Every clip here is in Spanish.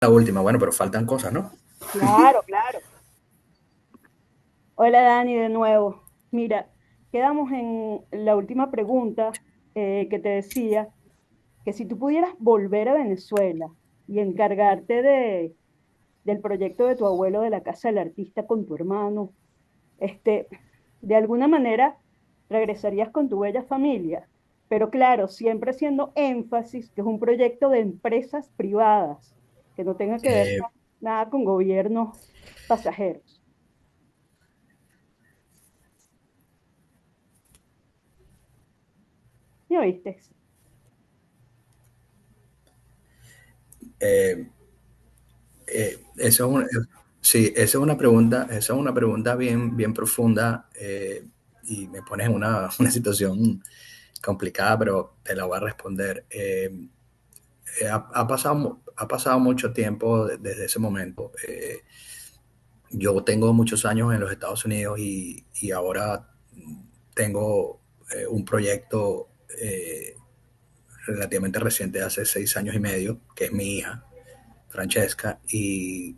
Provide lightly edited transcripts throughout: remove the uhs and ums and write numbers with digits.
La última, bueno, pero faltan cosas, ¿no? Claro, claro. Hola Dani, de nuevo. Mira, quedamos en la última pregunta que te decía que si tú pudieras volver a Venezuela y encargarte del proyecto de tu abuelo de la Casa del Artista con tu hermano, este, de alguna manera regresarías con tu bella familia, pero claro, siempre haciendo énfasis que es un proyecto de empresas privadas, que no tenga que ver Eh, nada con gobiernos pasajeros. ¿Ya viste? eh, eso es sí, esa es una pregunta bien, bien profunda y me pones en una, una situación complicada, pero te la voy a responder. Ha pasado mucho tiempo desde ese momento. Yo tengo muchos años en los Estados Unidos y ahora tengo un proyecto relativamente reciente, hace 6 años y medio, que es mi hija, Francesca, y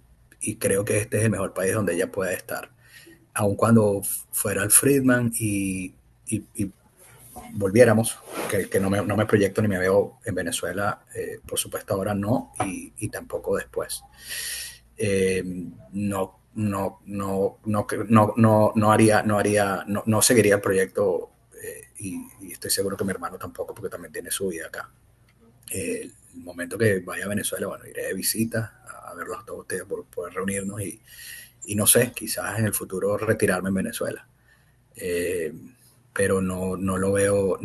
creo que este es el mejor país donde ella pueda estar. Aun cuando fuera el Friedman y volviéramos, que no me proyecto ni me veo en Venezuela, por supuesto ahora no, y tampoco después. No seguiría el proyecto y estoy seguro que mi hermano tampoco, porque también tiene su vida acá. El momento que vaya a Venezuela, bueno, iré de visita a verlos a todos ustedes, por poder reunirnos y no sé, quizás en el futuro retirarme en Venezuela. Eh, pero no lo veo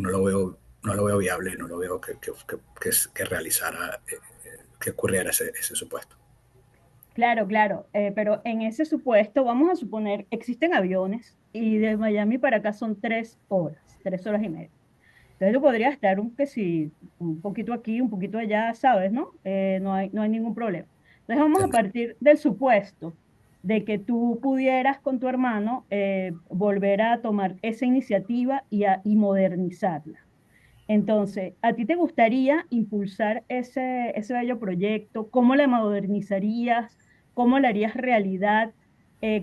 viable, no lo veo que realizara, que ocurriera ese supuesto. Claro, claro, pero en ese supuesto, vamos a suponer, existen aviones y de Miami para acá son 3 horas, 3 horas y media. Entonces tú podrías estar que si, un poquito aquí, un poquito allá, ¿sabes? ¿No? No hay ningún problema. Entonces vamos a partir del supuesto de que tú pudieras con tu hermano volver a tomar esa iniciativa y modernizarla. Entonces, ¿a ti te gustaría impulsar ese bello proyecto? ¿Cómo la modernizarías? ¿Cómo la harías realidad?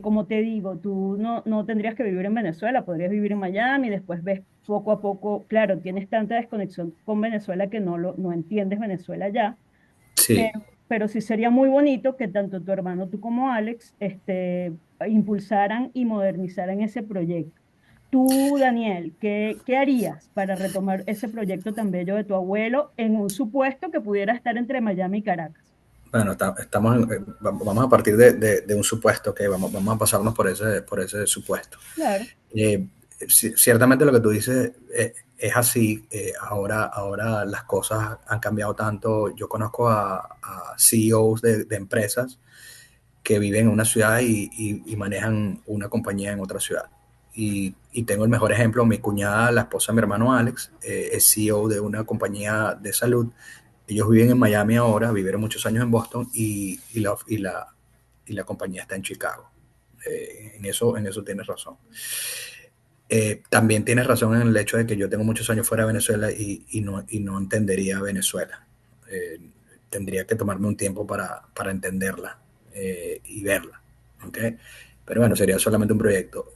Como te digo, tú no tendrías que vivir en Venezuela, podrías vivir en Miami, después ves poco a poco, claro, tienes tanta desconexión con Venezuela que no entiendes Venezuela ya, Sí, pero sí sería muy bonito que tanto tu hermano, tú como Alex, impulsaran y modernizaran ese proyecto. Tú, Daniel, ¿qué harías para retomar ese proyecto tan bello de tu abuelo en un supuesto que pudiera estar entre Miami y Caracas? bueno, vamos a partir de un supuesto que vamos a pasarnos por ese supuesto. Claro. Eh, Ciertamente lo que tú dices es así. Ahora las cosas han cambiado tanto. Yo conozco a CEOs de empresas que viven en una ciudad y manejan una compañía en otra ciudad. Y tengo el mejor ejemplo, mi cuñada, la esposa de mi hermano Alex, es CEO de una compañía de salud. Ellos viven en Miami ahora, vivieron muchos años en Boston y la compañía está en Chicago. En eso tienes razón. También tienes razón en el hecho de que yo tengo muchos años fuera de Venezuela y no entendería Venezuela. Eh, Tendría que tomarme un tiempo para entenderla y verla. ¿Okay? Pero bueno, sería solamente un proyecto.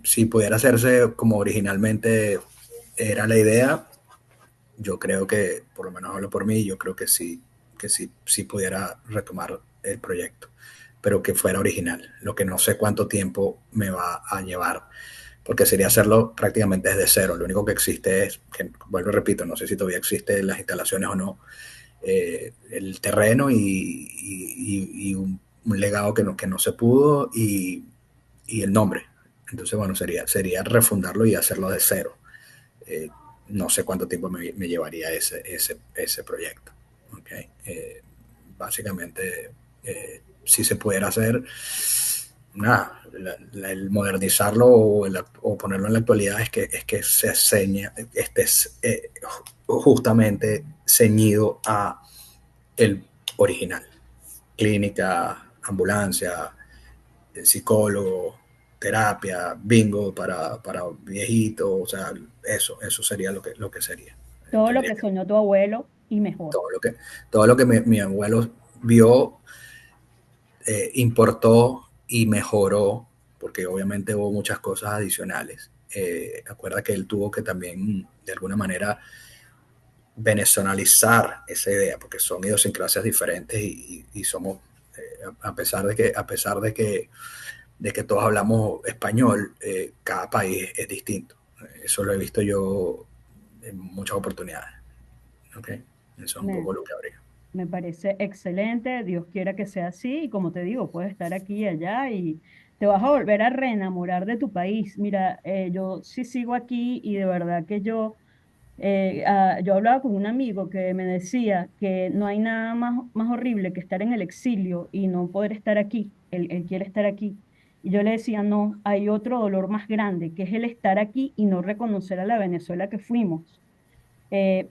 Si pudiera hacerse como originalmente era la idea, yo creo que, por lo menos hablo por mí, yo creo sí pudiera retomar el proyecto, pero que fuera original, lo que no sé cuánto tiempo me va a llevar, porque sería hacerlo prácticamente desde cero. Lo único que existe es, que vuelvo y repito, no sé si todavía existen las instalaciones o no, el terreno y un legado que no se pudo y el nombre. Entonces, bueno, sería refundarlo y hacerlo de cero. Eh, no sé cuánto tiempo me llevaría ese proyecto. ¿Okay? Básicamente, si se pudiera hacer, nada, el modernizarlo o ponerlo en la actualidad es que se seña, esté justamente ceñido a el original. Clínica, ambulancia, psicólogo, terapia, bingo para viejitos, o sea, eso sería lo que sería. Todo lo Tendría que que soñó tu abuelo y mejor. todo lo que, todo lo que mi abuelo vio importó y mejoró, porque obviamente hubo muchas cosas adicionales. Acuerda que él tuvo que también, de alguna manera, venezonalizar esa idea, porque son idiosincrasias diferentes y somos, a pesar de que todos hablamos español, cada país es distinto. Eso lo he visto yo en muchas oportunidades. ¿Okay? Eso es un Me, poco lo que habría. Me parece excelente, Dios quiera que sea así, y como te digo, puedes estar aquí y allá y te vas a volver a reenamorar de tu país. Mira, yo sí sigo aquí y de verdad que yo hablaba con un amigo que me decía que no hay nada más horrible que estar en el exilio y no poder estar aquí. Él quiere estar aquí. Y yo le decía, no, hay otro dolor más grande, que es el estar aquí y no reconocer a la Venezuela que fuimos.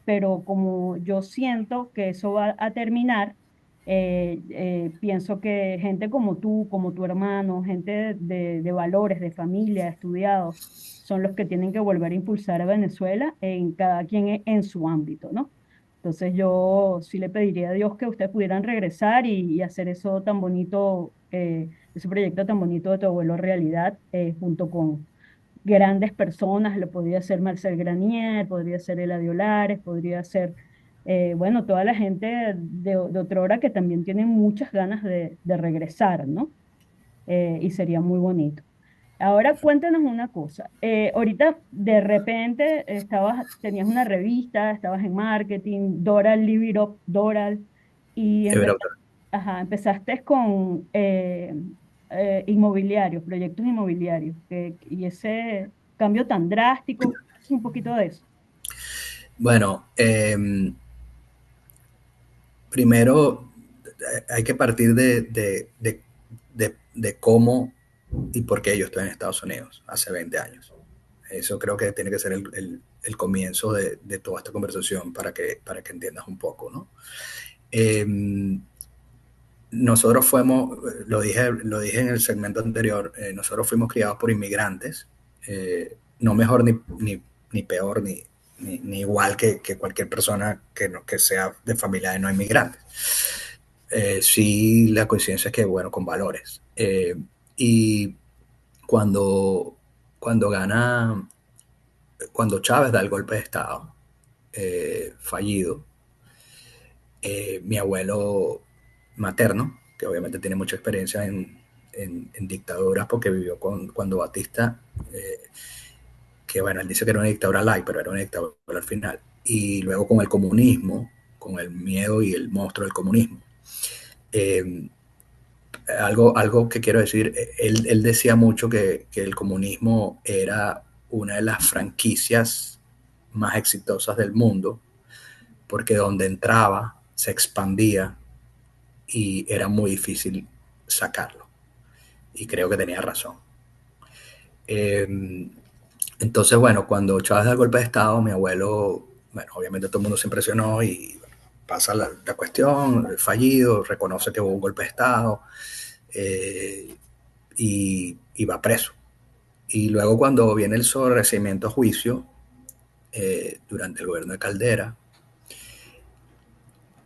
Pero como yo siento que eso va a terminar, pienso que gente como tú, como tu hermano, gente de valores, de familia, estudiados, son los que tienen que volver a impulsar a Venezuela en cada quien en su ámbito, ¿no? Entonces yo sí le pediría a Dios que ustedes pudieran regresar y hacer eso tan bonito, ese proyecto tan bonito de tu abuelo realidad, junto con grandes personas, lo podría ser Marcel Granier, podría ser Eladio Lares, podría ser, bueno, toda la gente de otrora que también tienen muchas ganas de regresar, ¿no? Y sería muy bonito. Ahora cuéntanos una cosa. Ahorita de repente tenías una revista, estabas en marketing, Doral, Live It Up, Doral, y ajá, empezaste con inmobiliarios, proyectos inmobiliarios, y ese cambio tan drástico, un poquito de eso. Bueno, primero hay que partir de cómo y por qué yo estoy en Estados Unidos hace 20 años. Eso creo que tiene que ser el comienzo de toda esta conversación para que entiendas un poco, ¿no? Eh, nosotros fuimos, lo dije en el segmento anterior, nosotros fuimos criados por inmigrantes, no mejor ni peor ni igual que cualquier persona que sea de familia de no inmigrantes. Sí, la coincidencia es que, bueno, con valores. Y cuando, cuando gana, cuando Chávez da el golpe de Estado fallido, mi abuelo materno, que obviamente tiene mucha experiencia en dictaduras porque vivió cuando Batista, que bueno, él dice que era una dictadura light, pero era una dictadura al final, y luego con el comunismo, con el miedo y el monstruo del comunismo. Eh, algo que quiero decir, él decía mucho que el comunismo era una de las franquicias más exitosas del mundo, porque donde entraba se expandía y era muy difícil sacarlo. Y creo que tenía razón. Eh, entonces, bueno, cuando Chávez da el golpe de Estado, mi abuelo, bueno, obviamente todo el mundo se impresionó y pasa la cuestión, el fallido, reconoce que hubo un golpe de Estado eh, y va preso. Y luego cuando viene el sobreseimiento a juicio, durante el gobierno de Caldera,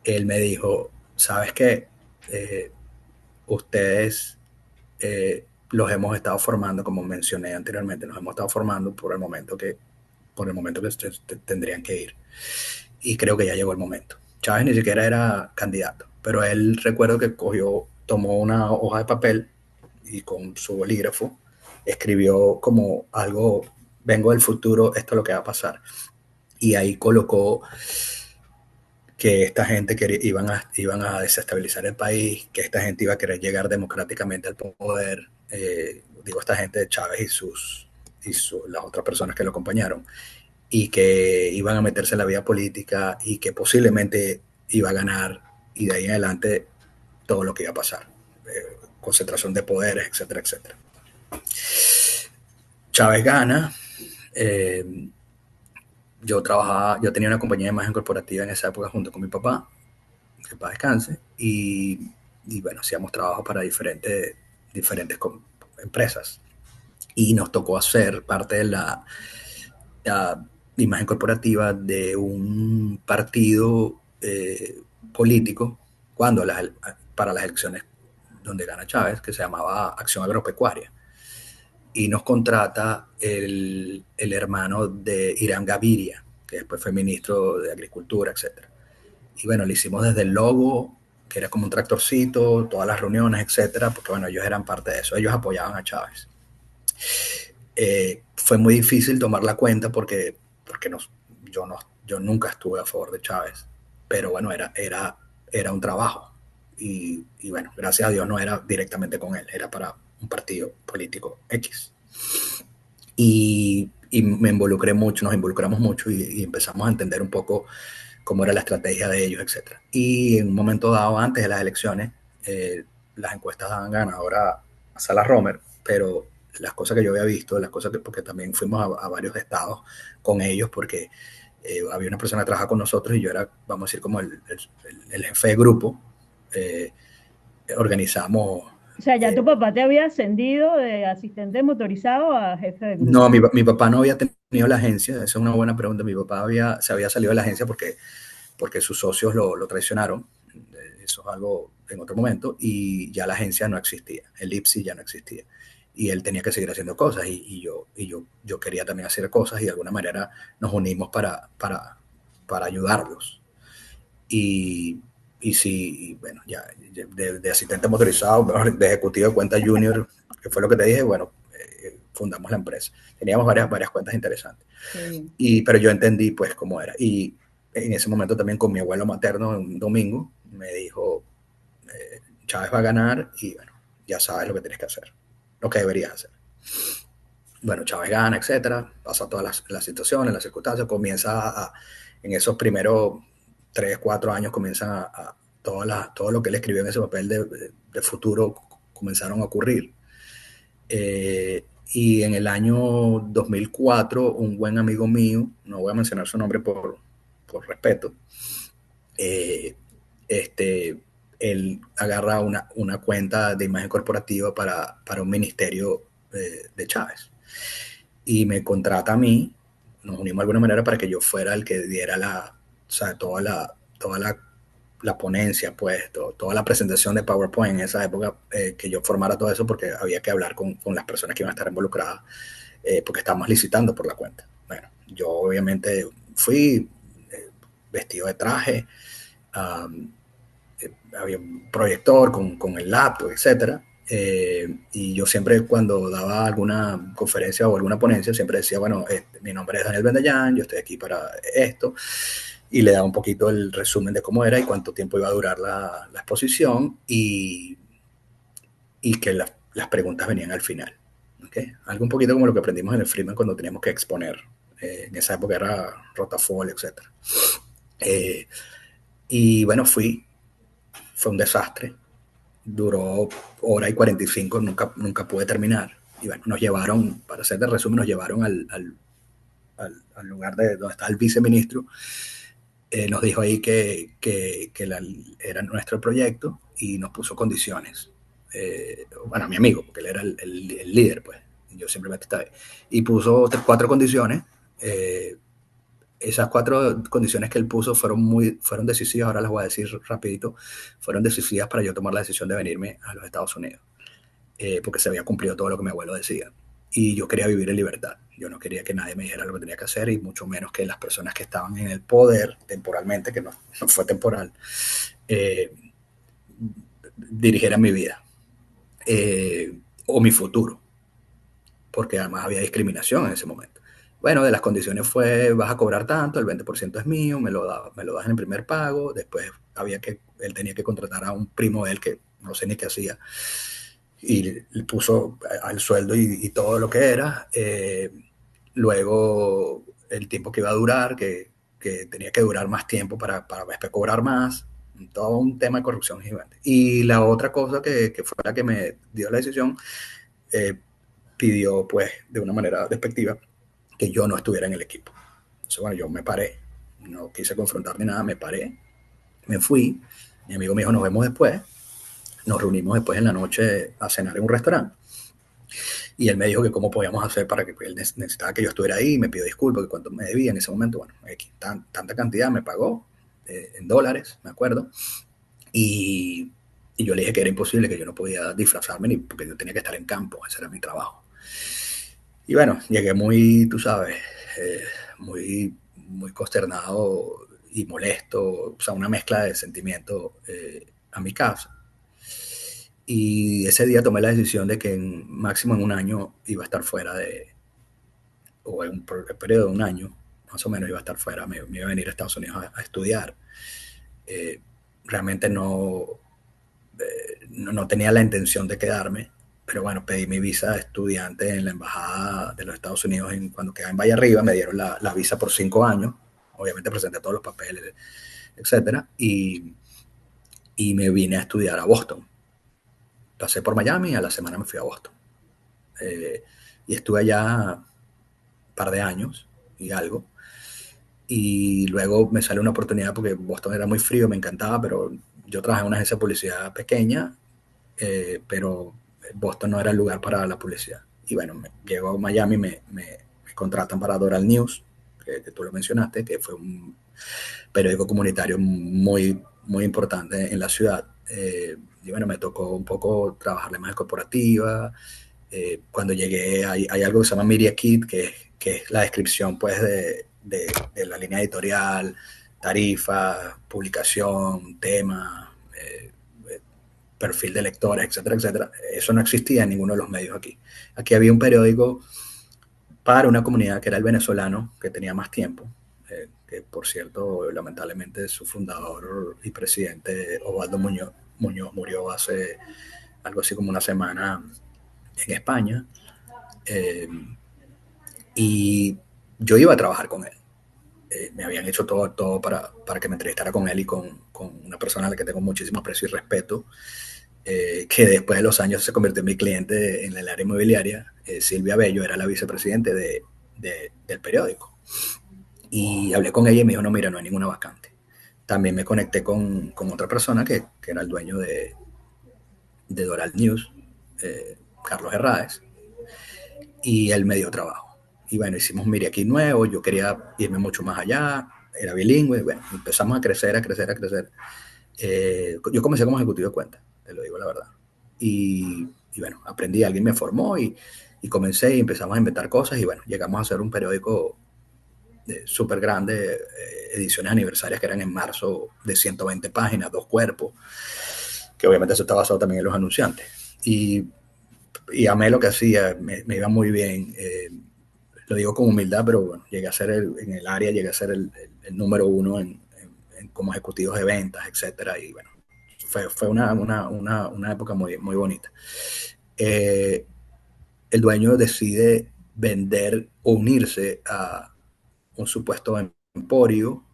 él me dijo, ¿sabes qué? Ustedes los hemos estado formando, como mencioné anteriormente, nos hemos estado formando por el momento que ustedes tendrían que ir. Y creo que ya llegó el momento. Chávez ni siquiera era candidato, pero él recuerdo que tomó una hoja de papel y con su bolígrafo escribió como algo, vengo del futuro, esto es lo que va a pasar. Y ahí colocó que esta gente iban a desestabilizar el país, que esta gente iba a querer llegar democráticamente al poder, digo esta gente de Chávez las otras personas que lo acompañaron, y que iban a meterse en la vida política y que posiblemente iba a ganar, y de ahí en adelante todo lo que iba a pasar, concentración de poderes, etcétera, etcétera. Chávez gana, eh, yo tenía una compañía de imagen corporativa en esa época junto con mi papá, que para descanse, y bueno, hacíamos trabajo para diferentes empresas. Y nos tocó hacer parte de la imagen corporativa de un partido político para las elecciones donde gana Chávez, que se llamaba Acción Agropecuaria. Y nos contrata el hermano de Irán Gaviria, que después fue ministro de Agricultura, etcétera. Y bueno, le hicimos desde el logo, que era como un tractorcito, todas las reuniones, etcétera, porque bueno, ellos eran parte de eso, ellos apoyaban a Chávez. Fue muy difícil tomar la cuenta porque yo nunca estuve a favor de Chávez, pero bueno, era un trabajo. Y bueno, gracias a Dios no era directamente con él, era para un partido político X. Y me involucré mucho, nos involucramos mucho y empezamos a entender un poco cómo era la estrategia de ellos, etcétera. Y en un momento dado, antes de las elecciones, las encuestas daban ganadora a Sala Romer, pero las cosas que yo había visto, porque también fuimos a varios estados con ellos, porque había una persona que trabajaba con nosotros y yo era, vamos a decir, como el jefe de grupo. Eh, Organizamos. O sea, ya eh, tu papá te había ascendido de asistente motorizado a jefe de grupo. no, mi papá no había tenido la agencia, esa es una buena pregunta. Mi papá se había salido de la agencia porque sus socios lo traicionaron. Eso es algo en otro momento. Y ya la agencia no existía. El IPSI ya no existía. Y él tenía que seguir haciendo cosas. Y yo quería también hacer cosas. Y de alguna manera nos unimos para ayudarlos. Y, y sí, bueno, ya de asistente motorizado, de ejecutivo de cuenta junior, que fue lo que te dije, bueno, fundamos la empresa. Teníamos varias cuentas interesantes. Qué bien. Pero yo entendí pues cómo era. Y en ese momento también con mi abuelo materno, un domingo, me dijo, Chávez va a ganar y bueno, ya sabes lo que tienes que hacer, lo que deberías hacer. Bueno, Chávez gana, etcétera, pasa todas las situaciones, las circunstancias, en esos primeros 3, 4 años comienzan todo lo que él escribió en ese papel de futuro comenzaron a ocurrir. Y en el año 2004, un buen amigo mío, no voy a mencionar su nombre por respeto, eh, este, él agarra una cuenta de imagen corporativa para un ministerio de Chávez. Y me contrata a mí, nos unimos de alguna manera para que yo fuera el que diera o sea, toda la ponencia, pues, toda la presentación de PowerPoint en esa época, que yo formara todo eso porque había que hablar con las personas que iban a estar involucradas, porque estábamos licitando por la cuenta. Bueno, yo obviamente fui vestido de traje, um, había un proyector con el laptop, etcétera. Y yo siempre cuando daba alguna conferencia o alguna ponencia, siempre decía, bueno, mi nombre es Daniel Bendayán, yo estoy aquí para esto, y le daba un poquito el resumen de cómo era y cuánto tiempo iba a durar la exposición y que las preguntas venían al final. ¿Okay? Algo un poquito como lo que aprendimos en el Freeman cuando teníamos que exponer. En esa época era rotafolio, etcétera. Y bueno, fue un desastre. Duró hora y 45, nunca pude terminar. Y bueno, nos llevaron, para hacer de resumen, nos llevaron al lugar de donde está el viceministro. Nos dijo ahí que era nuestro proyecto y nos puso condiciones. Bueno, mi amigo, porque él era el líder, pues. Yo simplemente estaba ahí. Y puso 4 condiciones. Esas 4 condiciones que él puso fueron decisivas, ahora las voy a decir rapidito, fueron decisivas para yo tomar la decisión de venirme a los Estados Unidos, porque se había cumplido todo lo que mi abuelo decía. Y yo quería vivir en libertad. Yo no quería que nadie me dijera lo que tenía que hacer y mucho menos que las personas que estaban en el poder temporalmente, que no fue temporal, eh, dirigieran mi vida o mi futuro, porque además había discriminación en ese momento. Bueno, de las condiciones fue, vas a cobrar tanto, el 20% es mío, me lo das en el primer pago, después él tenía que contratar a un primo de él que no sé ni qué hacía, y le puso al sueldo y todo lo que era. Luego, el tiempo que iba a durar, que tenía que durar más tiempo para después cobrar más, todo un tema de corrupción gigante. Y la otra cosa que fue la que me dio la decisión, eh, pidió, pues, de una manera despectiva, que yo no estuviera en el equipo. Entonces, bueno, yo me paré, no quise confrontar ni nada, me paré, me fui, mi amigo me dijo, nos vemos después, nos reunimos después en la noche a cenar en un restaurante, y él me dijo que cómo podíamos hacer para que él necesitaba que yo estuviera ahí, me pidió disculpas, que cuánto me debía en ese momento, bueno, tanta cantidad me pagó, en dólares, me acuerdo, y Y yo le dije que era imposible, que yo no podía disfrazarme ni porque yo tenía que estar en campo, ese era mi trabajo. Y bueno, llegué muy, tú sabes, eh, muy consternado y molesto, o sea, una mezcla de sentimientos a mi casa. Y ese día tomé la decisión de que máximo en un año iba a estar fuera o en un periodo de un año, más o menos iba a estar fuera, me iba a venir a Estados Unidos a estudiar. Eh, realmente no tenía la intención de quedarme, pero bueno, pedí mi visa de estudiante en la Embajada de los Estados Unidos cuando quedaba en Valle Arriba, me dieron la visa por 5 años, obviamente presenté todos los papeles, etcétera, y me vine a estudiar a Boston. Pasé por Miami y a la semana me fui a Boston. Eh, y estuve allá un par de años y algo. Y luego me sale una oportunidad porque Boston era muy frío, me encantaba, pero yo trabajé en una agencia de publicidad pequeña, pero Boston no era el lugar para la publicidad. Y bueno, llego a Miami, me contratan para Doral News, que tú lo mencionaste, que fue un periódico comunitario muy importante en la ciudad. Y bueno, me tocó un poco trabajar la imagen corporativa. Cuando llegué hay algo que se llama Media Kit, que es la descripción pues de la línea editorial, tarifa, publicación, tema, perfil de lectores, etcétera, etcétera. Eso no existía en ninguno de los medios aquí. Aquí había un periódico para una comunidad que era el venezolano, que tenía más tiempo, que por cierto, lamentablemente su fundador y presidente, Osvaldo Muñoz murió hace algo así como una semana en España, eh, y yo iba a trabajar con él. Me habían hecho todo para que me entrevistara con él y con una persona a la que tengo muchísimo aprecio y respeto, que después de los años se convirtió en mi cliente en el área inmobiliaria. Silvia Bello era la vicepresidente del periódico. Y hablé con ella y me dijo, no, mira, no hay ninguna vacante. También me conecté con otra persona que era el dueño de Doral News, Carlos Herráez, y él me dio trabajo. Y bueno, hicimos Miri aquí nuevo, yo quería irme mucho más allá, era bilingüe, y bueno, empezamos a crecer, a crecer, a crecer. Yo comencé como ejecutivo de cuenta, te lo digo la verdad. Y bueno, aprendí, alguien me formó y comencé y empezamos a inventar cosas y bueno, llegamos a hacer un periódico súper grande, ediciones aniversarias que eran en marzo de 120 páginas, 2 cuerpos, que obviamente eso está basado también en los anunciantes. Y amé lo que hacía, me iba muy bien. Lo digo con humildad, pero bueno, llegué a ser en el área, llegué a ser el número uno como ejecutivos de ventas, etcétera. Y bueno, fue una época muy bonita. Eh, el dueño decide vender o unirse a un supuesto emporio,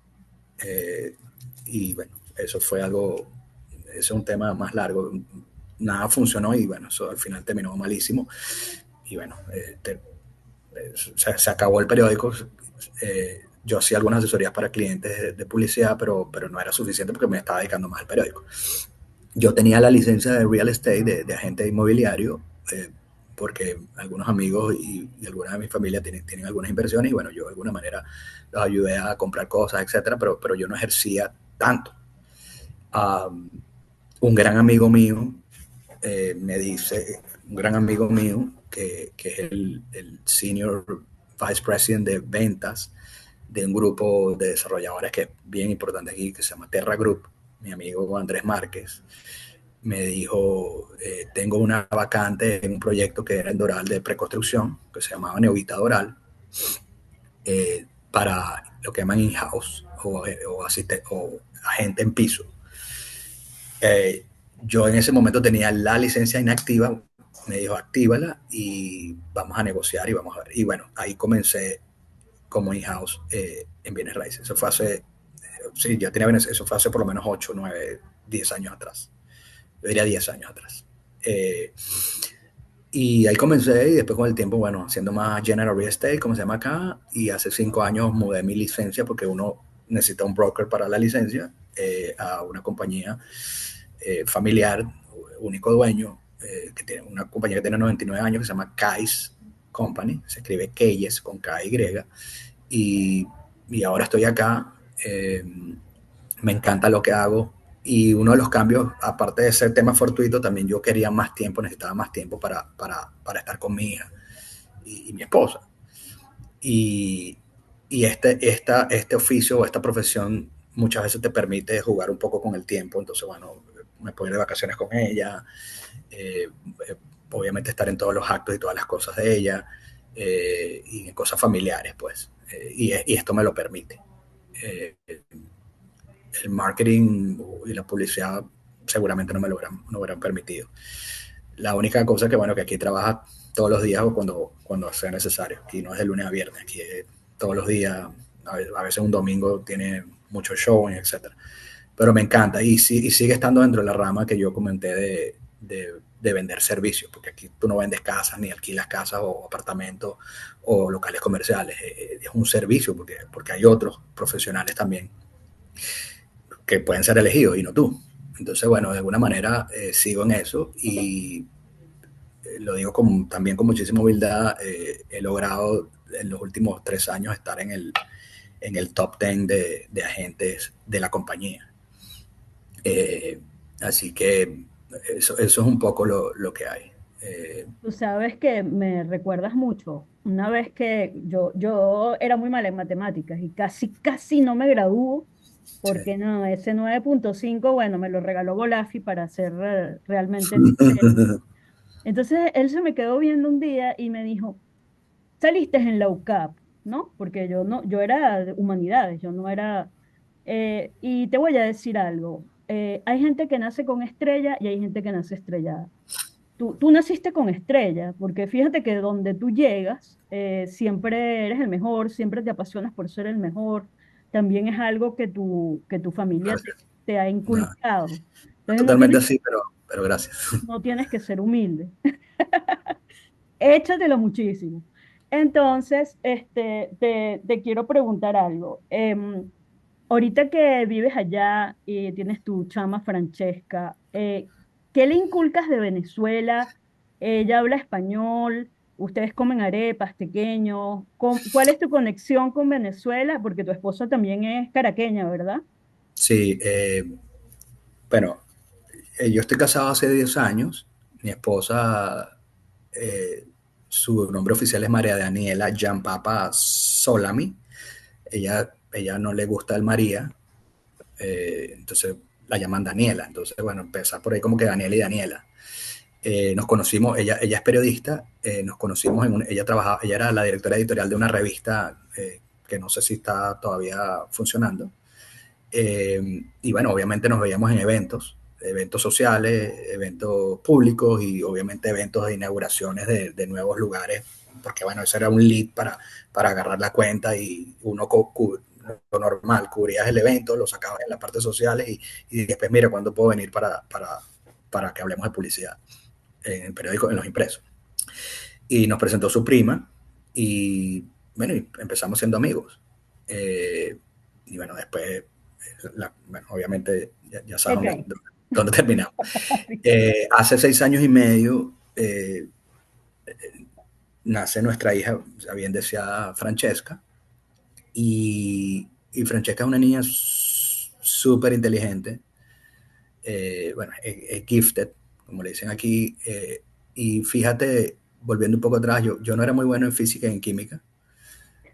eh, y bueno, eso fue algo, ese es un tema más largo. Nada funcionó y bueno, eso al final terminó malísimo. Y bueno, se acabó el periódico. Yo hacía algunas asesorías para clientes de publicidad, pero no era suficiente porque me estaba dedicando más al periódico. Yo tenía la licencia de real estate, de agente inmobiliario, porque algunos amigos y alguna de mi familia tienen algunas inversiones y bueno, yo de alguna manera los ayudé a comprar cosas, etcétera, pero yo no ejercía tanto. Um, un gran amigo mío me dice, un gran amigo mío que es el Senior Vice President de ventas de un grupo de desarrolladores que es bien importante aquí, que se llama Terra Group, mi amigo Andrés Márquez, me dijo, tengo una vacante en un proyecto que era en Doral de preconstrucción, que se llamaba Neovita Doral, para lo que llaman in-house o agente en piso. Eh, yo en ese momento tenía la licencia inactiva, me dijo actívala y vamos a negociar y vamos a ver. Y bueno, ahí comencé como in-house en bienes raíces. Eso fue hace, sí, ya tenía eso fue hace por lo menos 8, 9, 10 años atrás. Yo diría 10 años atrás. Y ahí comencé y después con el tiempo, bueno, haciendo más General Real Estate, como se llama acá, y hace 5 años mudé mi licencia porque uno necesita un broker para la licencia, a una compañía familiar, único dueño, que tiene una compañía que tiene 99 años, que se llama Kais Company, se escribe Keyes con K-Y, y ahora estoy acá. Me encanta lo que hago, Y uno de los cambios, aparte de ser tema fortuito, también yo quería más tiempo, necesitaba más tiempo para estar con mi hija y mi esposa. Y, y este oficio o esta profesión muchas veces te permite jugar un poco con el tiempo. Entonces, bueno, me puedo ir de vacaciones con ella, eh, obviamente estar en todos los actos y todas las cosas de ella, y en cosas familiares, pues. Y esto me lo permite. Eh, el marketing y la publicidad seguramente no me hubieran permitido. La única cosa que, bueno, que aquí trabaja todos los días o cuando sea necesario. Aquí no es de lunes a viernes, aquí es todos los días, a veces un domingo tiene mucho show, etc. Pero me encanta y sigue estando dentro de la rama que yo comenté de vender servicios, porque aquí tú no vendes casas ni alquilas casas o apartamentos o locales comerciales, es un servicio porque hay otros profesionales también que pueden ser elegidos y no tú. Entonces, bueno, de alguna manera sigo en eso y lo digo también con muchísima humildad, he logrado en los últimos 3 años estar en el top 10 de agentes de la compañía. Eh, Así que eso es un poco lo que hay. Tú sabes que me recuerdas mucho. Una vez que yo era muy mala en matemáticas y casi no me gradúo, Sí. porque no, ese 9,5 bueno, me lo regaló Golafi para ser realmente sincero. Entonces él se me quedó viendo un día y me dijo, saliste en la UCAP, ¿no? Porque yo no, yo era de humanidades, yo no era... y te voy a decir algo, hay gente que nace con estrella y hay gente que nace estrellada. Tú naciste con estrella, porque fíjate que donde tú llegas, siempre eres el mejor, siempre te apasionas por ser el mejor, también es algo que tu familia Gracias. te ha No, inculcado. no Entonces totalmente así, pero gracias. no tienes que ser humilde. Échatelo muchísimo. Entonces, te quiero preguntar algo. Ahorita que vives allá y tienes tu chama Francesca, ¿qué le inculcas de Venezuela? Ella habla español, ustedes comen arepas, pequeños. ¿Cuál es tu conexión con Venezuela? Porque tu esposa también es caraqueña, ¿verdad? Sí, bueno, yo estoy casado hace 10 años. Mi esposa, eh, su nombre oficial es María Daniela Giampapa Solami. Ella no le gusta el María, entonces la llaman Daniela. Entonces, bueno, empezar por ahí como que Daniela y Daniela. Nos conocimos, ella es periodista, nos conocimos ella era la directora editorial de una revista que no sé si está todavía funcionando. Y bueno, obviamente nos veíamos en eventos sociales, eventos públicos y obviamente eventos de inauguraciones de nuevos lugares, porque bueno, eso era un lead para agarrar la cuenta y uno lo normal, cubrías el evento, lo sacabas en las partes sociales y después, mira, ¿cuándo puedo venir para que hablemos de publicidad en el periódico, en los impresos? Y nos presentó su prima y bueno, y empezamos siendo amigos. Eh, y bueno, después, bueno, obviamente ya sabes Ok. dónde terminamos. Hace 6 años y medio nace nuestra hija, bien deseada Francesca, y Francesca es una niña súper inteligente, bueno, es gifted, como le dicen aquí, y fíjate, volviendo un poco atrás, yo no era muy bueno en física y en química.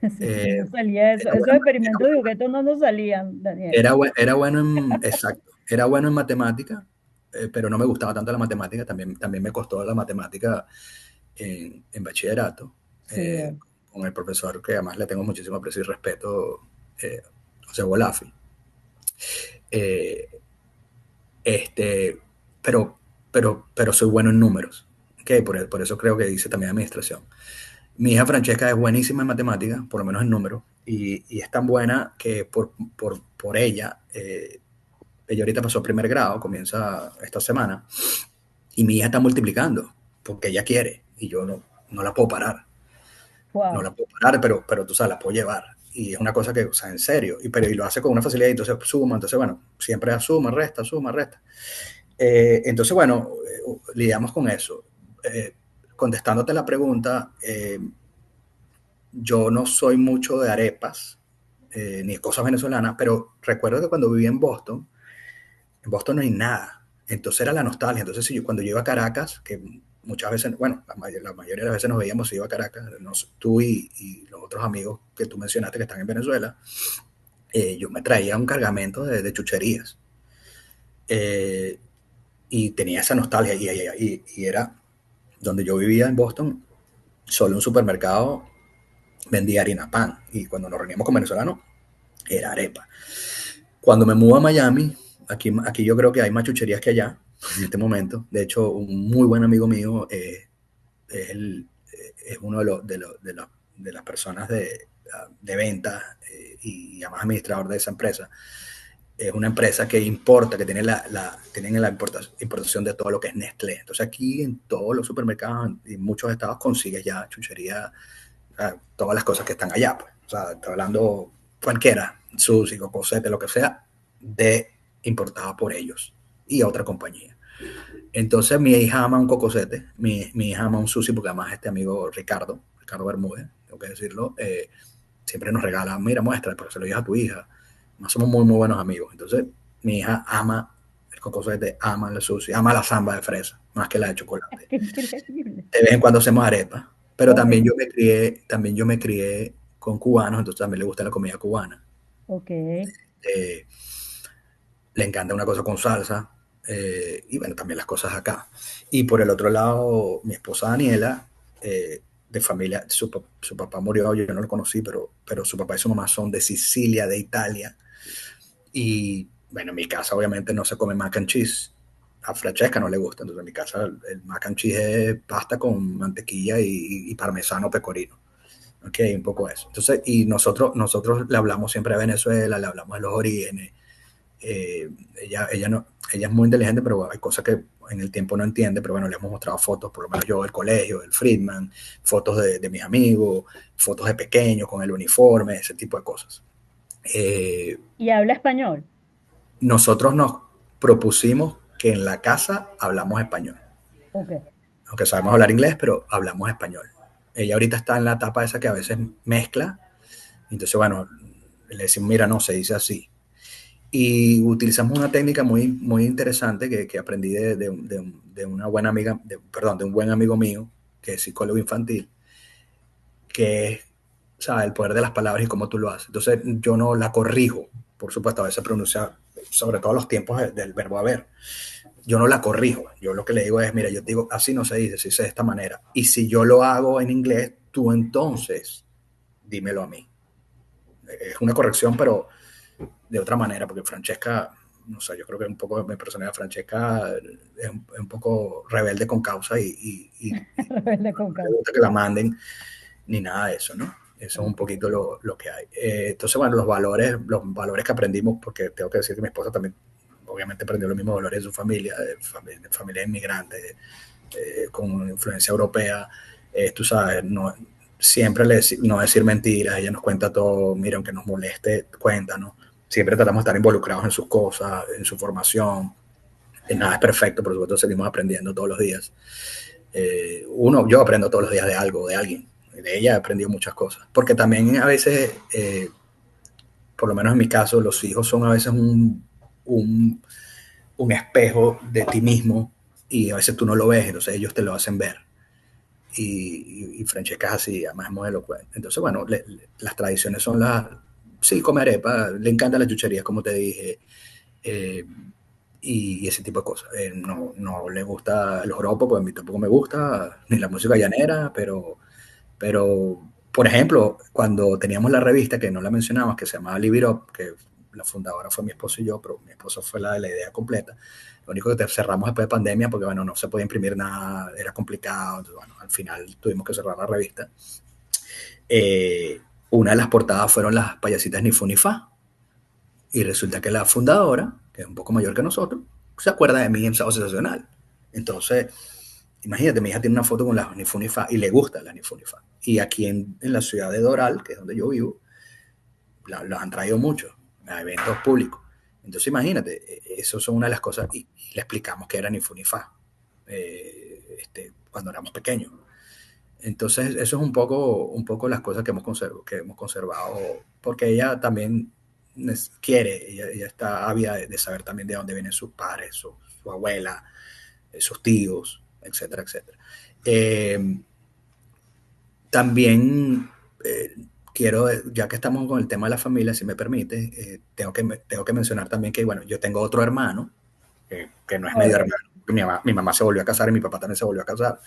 Sí, Eh, no salía eso. era, Esos bueno, experimentos de objetos no nos salían, Daniel. era bueno exacto, era bueno en matemática, pero no me gustaba tanto la matemática, también me costó la matemática en bachillerato, Sí, eh, con el profesor que además le tengo muchísimo aprecio y respeto, José Bolafi. Eh, este, pero, pero soy bueno en números, ¿okay? Por eso creo que hice también administración. Mi hija Francesca es buenísima en matemáticas, por lo menos en números, y es tan buena que por ella, ella ahorita pasó primer grado, comienza esta semana, y mi hija está multiplicando, porque ella quiere, y yo no la puedo parar. No wow. la puedo parar, pero tú sabes, la puedo llevar. Y es una cosa que, o sea, en serio, y lo hace con una facilidad, y entonces suma, entonces bueno, siempre suma, resta, suma, resta. Entonces, bueno, lidiamos con eso. Contestándote la pregunta, yo no soy mucho de arepas, ni cosas venezolanas, pero recuerdo que cuando viví en Boston, En Boston no hay nada. Entonces era la nostalgia. Entonces, si yo, cuando yo iba a Caracas, que muchas veces, bueno, la mayoría de las veces nos veíamos, si iba a Caracas, tú y los otros amigos que tú mencionaste que están en Venezuela, yo me traía un cargamento de chucherías. Eh, y tenía esa nostalgia. Y era donde yo vivía en Boston, solo un supermercado vendía harina pan. Y cuando nos reuníamos con venezolanos, era arepa. Cuando me mudo a Miami, aquí yo creo que hay más chucherías que allá en este momento. De hecho, un muy buen amigo mío es uno de las personas de venta y además administrador de esa empresa. Es una empresa que importa, que tiene tienen la importación de todo lo que es Nestlé. Entonces aquí en todos los supermercados y muchos estados consigues ya chuchería, todas las cosas que están allá. Pues. O sea, está hablando cualquiera, sushi, cocosete, lo que sea, de importada por ellos y otra compañía. Entonces mi hija ama un cocosete, mi hija ama un sushi, porque además este amigo Ricardo Bermúdez, tengo que decirlo, siempre nos regala, mira, muestra, para que se lo digas a tu hija. Más somos muy, muy buenos amigos. Entonces mi hija ama el cocosete, ama el sushi, ama la samba de fresa, más que la de chocolate. Qué increíble. De vez en cuando hacemos arepas, pero Ok, también yo me crié con cubanos, entonces también le gusta la comida cubana. ok. Eh, Le encanta una cosa con salsa, y bueno, también las cosas acá. Y por el otro lado, mi esposa Daniela, de familia, su papá murió, yo no lo conocí, pero su papá y su mamá son de Sicilia, de Italia. Y bueno, en mi casa obviamente no se come mac and cheese. A Francesca no le gusta, entonces en mi casa el mac and cheese es pasta con mantequilla y parmesano pecorino. Ok, un poco eso. Entonces, y nosotros le hablamos siempre a Venezuela, le hablamos de los orígenes. Eh, ella es muy inteligente, pero hay cosas que en el tiempo no entiende, pero bueno, le hemos mostrado fotos, por lo menos yo del colegio, del Friedman, fotos de mis amigos, fotos de pequeños con el uniforme, ese tipo de cosas. Eh, ¿Y habla español? Nosotros nos propusimos que en la casa hablamos español, Ok. aunque sabemos hablar inglés, pero hablamos español. Ella ahorita está en la etapa esa que a veces mezcla, entonces bueno, le decimos, mira, no, se dice así. Y utilizamos una técnica muy, muy interesante que aprendí de una buena amiga, perdón, de un buen amigo mío, que es psicólogo infantil, que es, ¿sabes? El poder de las palabras y cómo tú lo haces. Entonces yo no la corrijo, por supuesto, a veces pronuncia, sobre todo los tiempos del verbo haber. Yo no la corrijo, yo lo que le digo es, mira, yo te digo, así no se dice, se dice de esta manera. Y si yo lo hago en inglés, tú entonces dímelo a mí. Es una corrección, pero de otra manera, porque Francesca, no sé, yo creo que un poco mi personalidad, Francesca es un poco rebelde con causa Rebelde con no le causa. gusta que la manden ni nada de eso, ¿no? Eso es un Ok. poquito lo que hay. Entonces, bueno, los valores que aprendimos, porque tengo que decir que mi esposa también, obviamente, aprendió los mismos valores de su familia, de familia inmigrante, con influencia europea. Tú sabes, no, siempre no decir mentiras, ella nos cuenta todo, mira, aunque nos moleste, cuéntanos. Siempre tratamos de estar involucrados en sus cosas, en su formación. Nada es perfecto, por supuesto, seguimos aprendiendo todos los días. Yo aprendo todos los días de algo, de alguien. De ella he aprendido muchas cosas. Porque también a veces, por lo menos en mi caso, los hijos son a veces un, un espejo de ti mismo y a veces tú no lo ves, entonces ellos te lo hacen ver. Y Francesca es así, además es muy elocuente. Entonces, bueno, las tradiciones son las... Sí, come arepa, le encantan las chucherías, como te dije, eh, y ese tipo de cosas. No le gusta el joropo, pues a mí tampoco me gusta, ni la música llanera, pero por ejemplo, cuando teníamos la revista, que no la mencionamos, que se llamaba Live It Up, que la fundadora fue mi esposo y yo, pero mi esposo fue la de la idea completa. Lo único que cerramos después de pandemia, porque bueno, no se podía imprimir nada, era complicado, entonces bueno, al final tuvimos que cerrar la revista. Eh, una de las portadas fueron las payasitas ni fu ni fa, y resulta que la fundadora, que es un poco mayor que nosotros, se acuerda de mí en Sábado Sensacional. Entonces, imagínate, mi hija tiene una foto con las Nifunifa y le gusta la Nifunifa. Y aquí en la ciudad de Doral, que es donde yo vivo, los han traído mucho a eventos públicos. Entonces, imagínate, eso son una de las cosas. Y le explicamos que era Nifunifa cuando éramos pequeños. Entonces, eso es un poco las cosas que hemos conservado, porque ella también quiere, ella está ávida de saber también de dónde vienen sus padres, su abuela, sus tíos, etcétera, etcétera. También quiero, ya que estamos con el tema de la familia, si me permite, tengo que mencionar también que, bueno, yo tengo otro hermano, que no es medio Correcto. hermano. Mi mamá se volvió a casar y mi papá también se volvió a casar.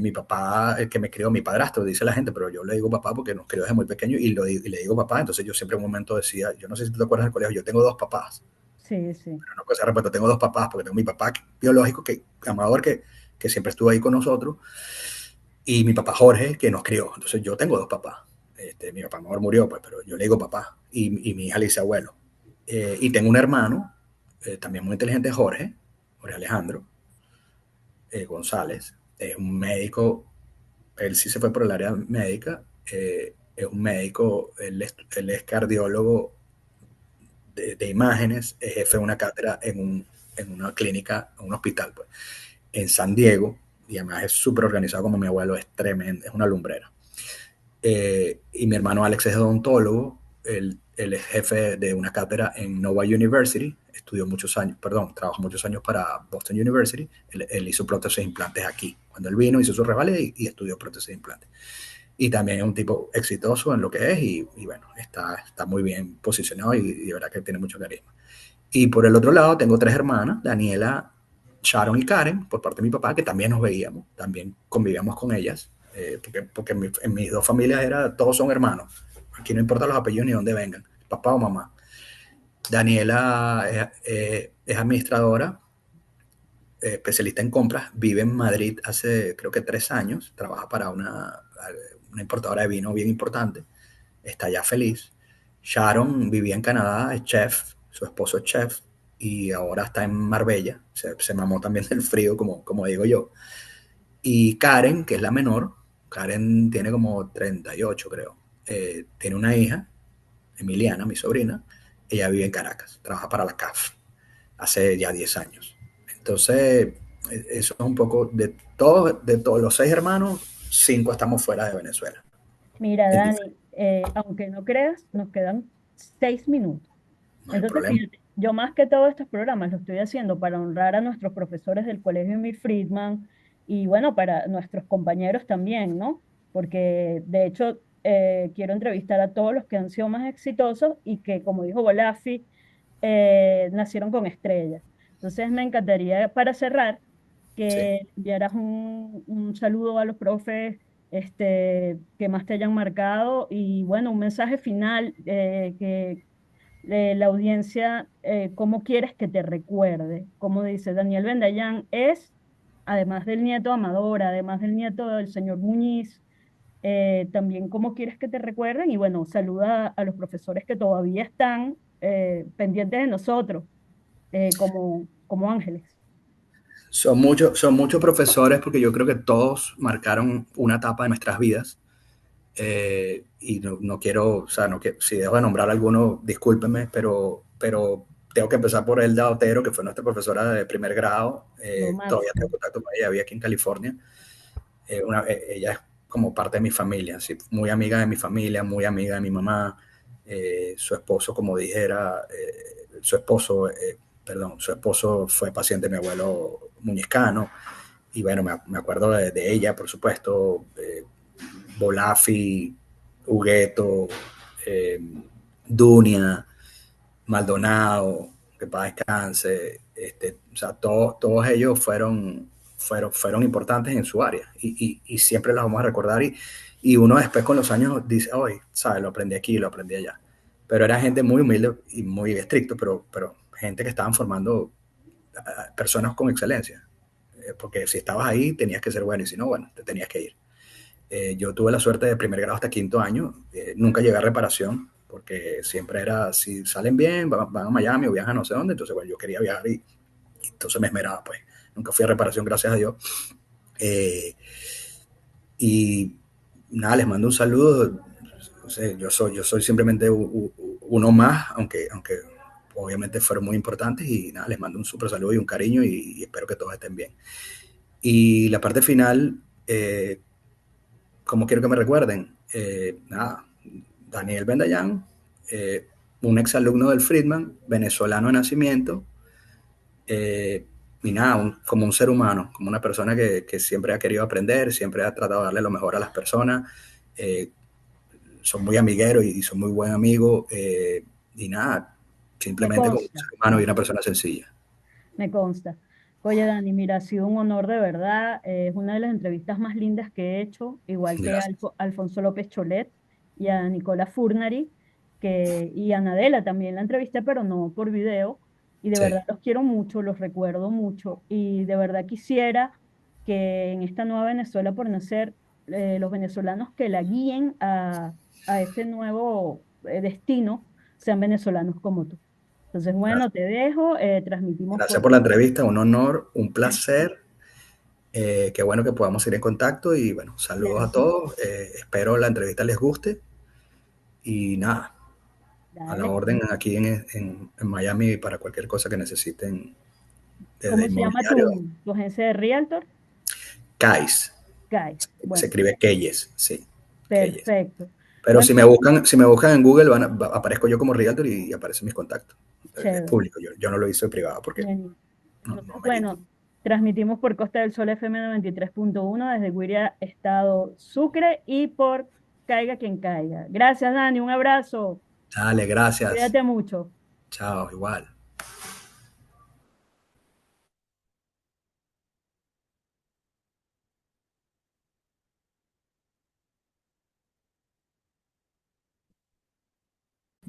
Mi papá, el que me crió, mi padrastro, dice la gente, pero yo le digo papá porque nos crió desde muy pequeño y le digo papá. Entonces yo siempre en un momento decía, yo no sé si tú te acuerdas del colegio, yo tengo dos papás. Sí, sí. Pero no que se repito, tengo dos papás porque tengo mi papá biológico, Amador, que siempre estuvo ahí con nosotros, y mi papá Jorge, que nos crió. Entonces yo tengo dos papás. Mi papá Amador murió, pues, pero yo le digo papá y mi hija le dice abuelo. Y tengo un hermano, también muy inteligente, Jorge Alejandro González. Es un médico, él sí se fue por el área médica, es un médico, él es cardiólogo de imágenes, es jefe de una cátedra en una clínica, en un hospital, pues, en San Diego, y además es súper organizado como mi abuelo, es tremendo, es una lumbrera. Y mi hermano Alex es odontólogo, él es jefe de una cátedra en Nova University, estudió muchos años, perdón, trabajó muchos años para Boston University, él hizo prótesis de implantes aquí. Cuando él vino, hizo su reválida y estudió prótesis de implantes. Y también es un tipo exitoso en lo que es y bueno, está muy bien posicionado y de verdad que tiene mucho carisma. Y por el otro lado tengo tres hermanas, Daniela, Sharon y Karen, por parte de mi papá, que también nos veíamos, también convivíamos con ellas, porque en mis dos familias todos son hermanos. Aquí no importa los apellidos ni dónde vengan, papá o mamá. Daniela es administradora, especialista en compras, vive en Madrid hace creo que 3 años, trabaja para una importadora de vino bien importante, está ya feliz. Sharon vivía en Canadá, es chef, su esposo es chef y ahora está en Marbella, se mamó también del frío, como digo yo. Y Karen, que es la menor, Karen tiene como 38 creo, tiene una hija, Emiliana, mi sobrina, ella vive en Caracas, trabaja para la CAF hace ya 10 años. Entonces, eso es un poco de todos los 6 hermanos, 5 estamos fuera de Venezuela. Mira, En Dani, aunque no creas, nos quedan 6 minutos. no hay Entonces, problema. fíjate, yo más que todos estos programas lo estoy haciendo para honrar a nuestros profesores del Colegio Emil Friedman y bueno, para nuestros compañeros también, ¿no? Porque de hecho quiero entrevistar a todos los que han sido más exitosos y que, como dijo Bolafi, nacieron con estrellas. Entonces, me encantaría, para cerrar, Sí. que enviaras un saludo a los profes que más te hayan marcado y bueno, un mensaje final que la audiencia, cómo quieres que te recuerde. Como dice Daniel Bendayán, es, además del nieto Amador, además del nieto del señor Muñiz, también cómo quieres que te recuerden y bueno, saluda a los profesores que todavía están pendientes de nosotros, como ángeles. Son muchos profesores porque yo creo que todos marcaron una etapa de nuestras vidas. Y no quiero, o sea, si dejo de nombrar a alguno, discúlpenme, pero tengo que empezar por Elda Otero, que fue nuestra profesora de primer grado. Lo Todavía tengo máximo. contacto con ella, había aquí en California. Ella es como parte de mi familia, ¿sí? Muy amiga de mi familia, muy amiga de mi mamá. Su esposo, como dijera, perdón, su esposo fue paciente de mi abuelo Muñezcano. Y bueno, me acuerdo de ella, por supuesto, Bolafi, Hugueto, eh, Dunia, Maldonado, que para descanse, o sea, todos ellos fueron importantes en su área y siempre los vamos a recordar y uno después con los años dice, hoy, ¿sabes? Lo aprendí aquí, lo aprendí allá. Pero era gente muy humilde y muy estricto, pero gente que estaban formando personas con excelencia. Porque si estabas ahí tenías que ser bueno y si no, bueno, te tenías que ir. Yo tuve la suerte de primer grado hasta quinto año, nunca llegué a reparación, porque siempre era, si salen bien, van a Miami o viajan a no sé dónde, entonces bueno, yo quería viajar y entonces me esmeraba, pues. Nunca fui a reparación, gracias a Dios. Eh, y nada, les mando un saludo. No sé, yo soy simplemente uno más, aunque obviamente fueron muy importantes y nada, les mando un súper saludo y un cariño y espero que todos estén bien. Y la parte final, ¿cómo quiero que me recuerden? Nada, Daniel Bendayán, un exalumno del Friedman, venezolano de nacimiento, y nada, como un ser humano, como una persona que siempre ha querido aprender, siempre ha tratado de darle lo mejor a las personas. Eh, Son muy amigueros y son muy buen amigo, y nada, Me simplemente como un consta, ser humano y una persona sencilla. me consta. Oye, Dani, mira, ha sido un honor de verdad. Es una de las entrevistas más lindas que he hecho, igual que a Gracias. Alfonso López Cholet y a Nicola Furnari, y a Nadela también la entrevisté, pero no por video. Y de verdad Sí, los quiero mucho, los recuerdo mucho. Y de verdad quisiera que en esta nueva Venezuela por nacer, los venezolanos que la guíen a ese nuevo destino sean venezolanos como tú. Entonces, bueno, gracias. te dejo, transmitimos Gracias por... por la entrevista, un honor, un placer. Qué bueno que podamos ir en contacto y bueno, saludos Claro a que sí. todos. Espero la entrevista les guste y nada, a la Dale. orden aquí en Miami para cualquier cosa que necesiten de ¿Cómo se llama inmobiliario. tu agencia de Realtor? Kais, Guy. se Bueno, escribe Keyes, sí, Keyes. perfecto. Pero Bueno, si me buscan en Google, aparezco yo como Realtor y aparecen mis contactos. Es chévere. público, yo no lo hice privado porque Bien. no Entonces, amerita. bueno, transmitimos por Costa del Sol FM 93.1 desde Guiria, Estado Sucre, y por Caiga quien caiga. Gracias, Dani. Un abrazo. Dale, gracias. Cuídate mucho. Chao, igual.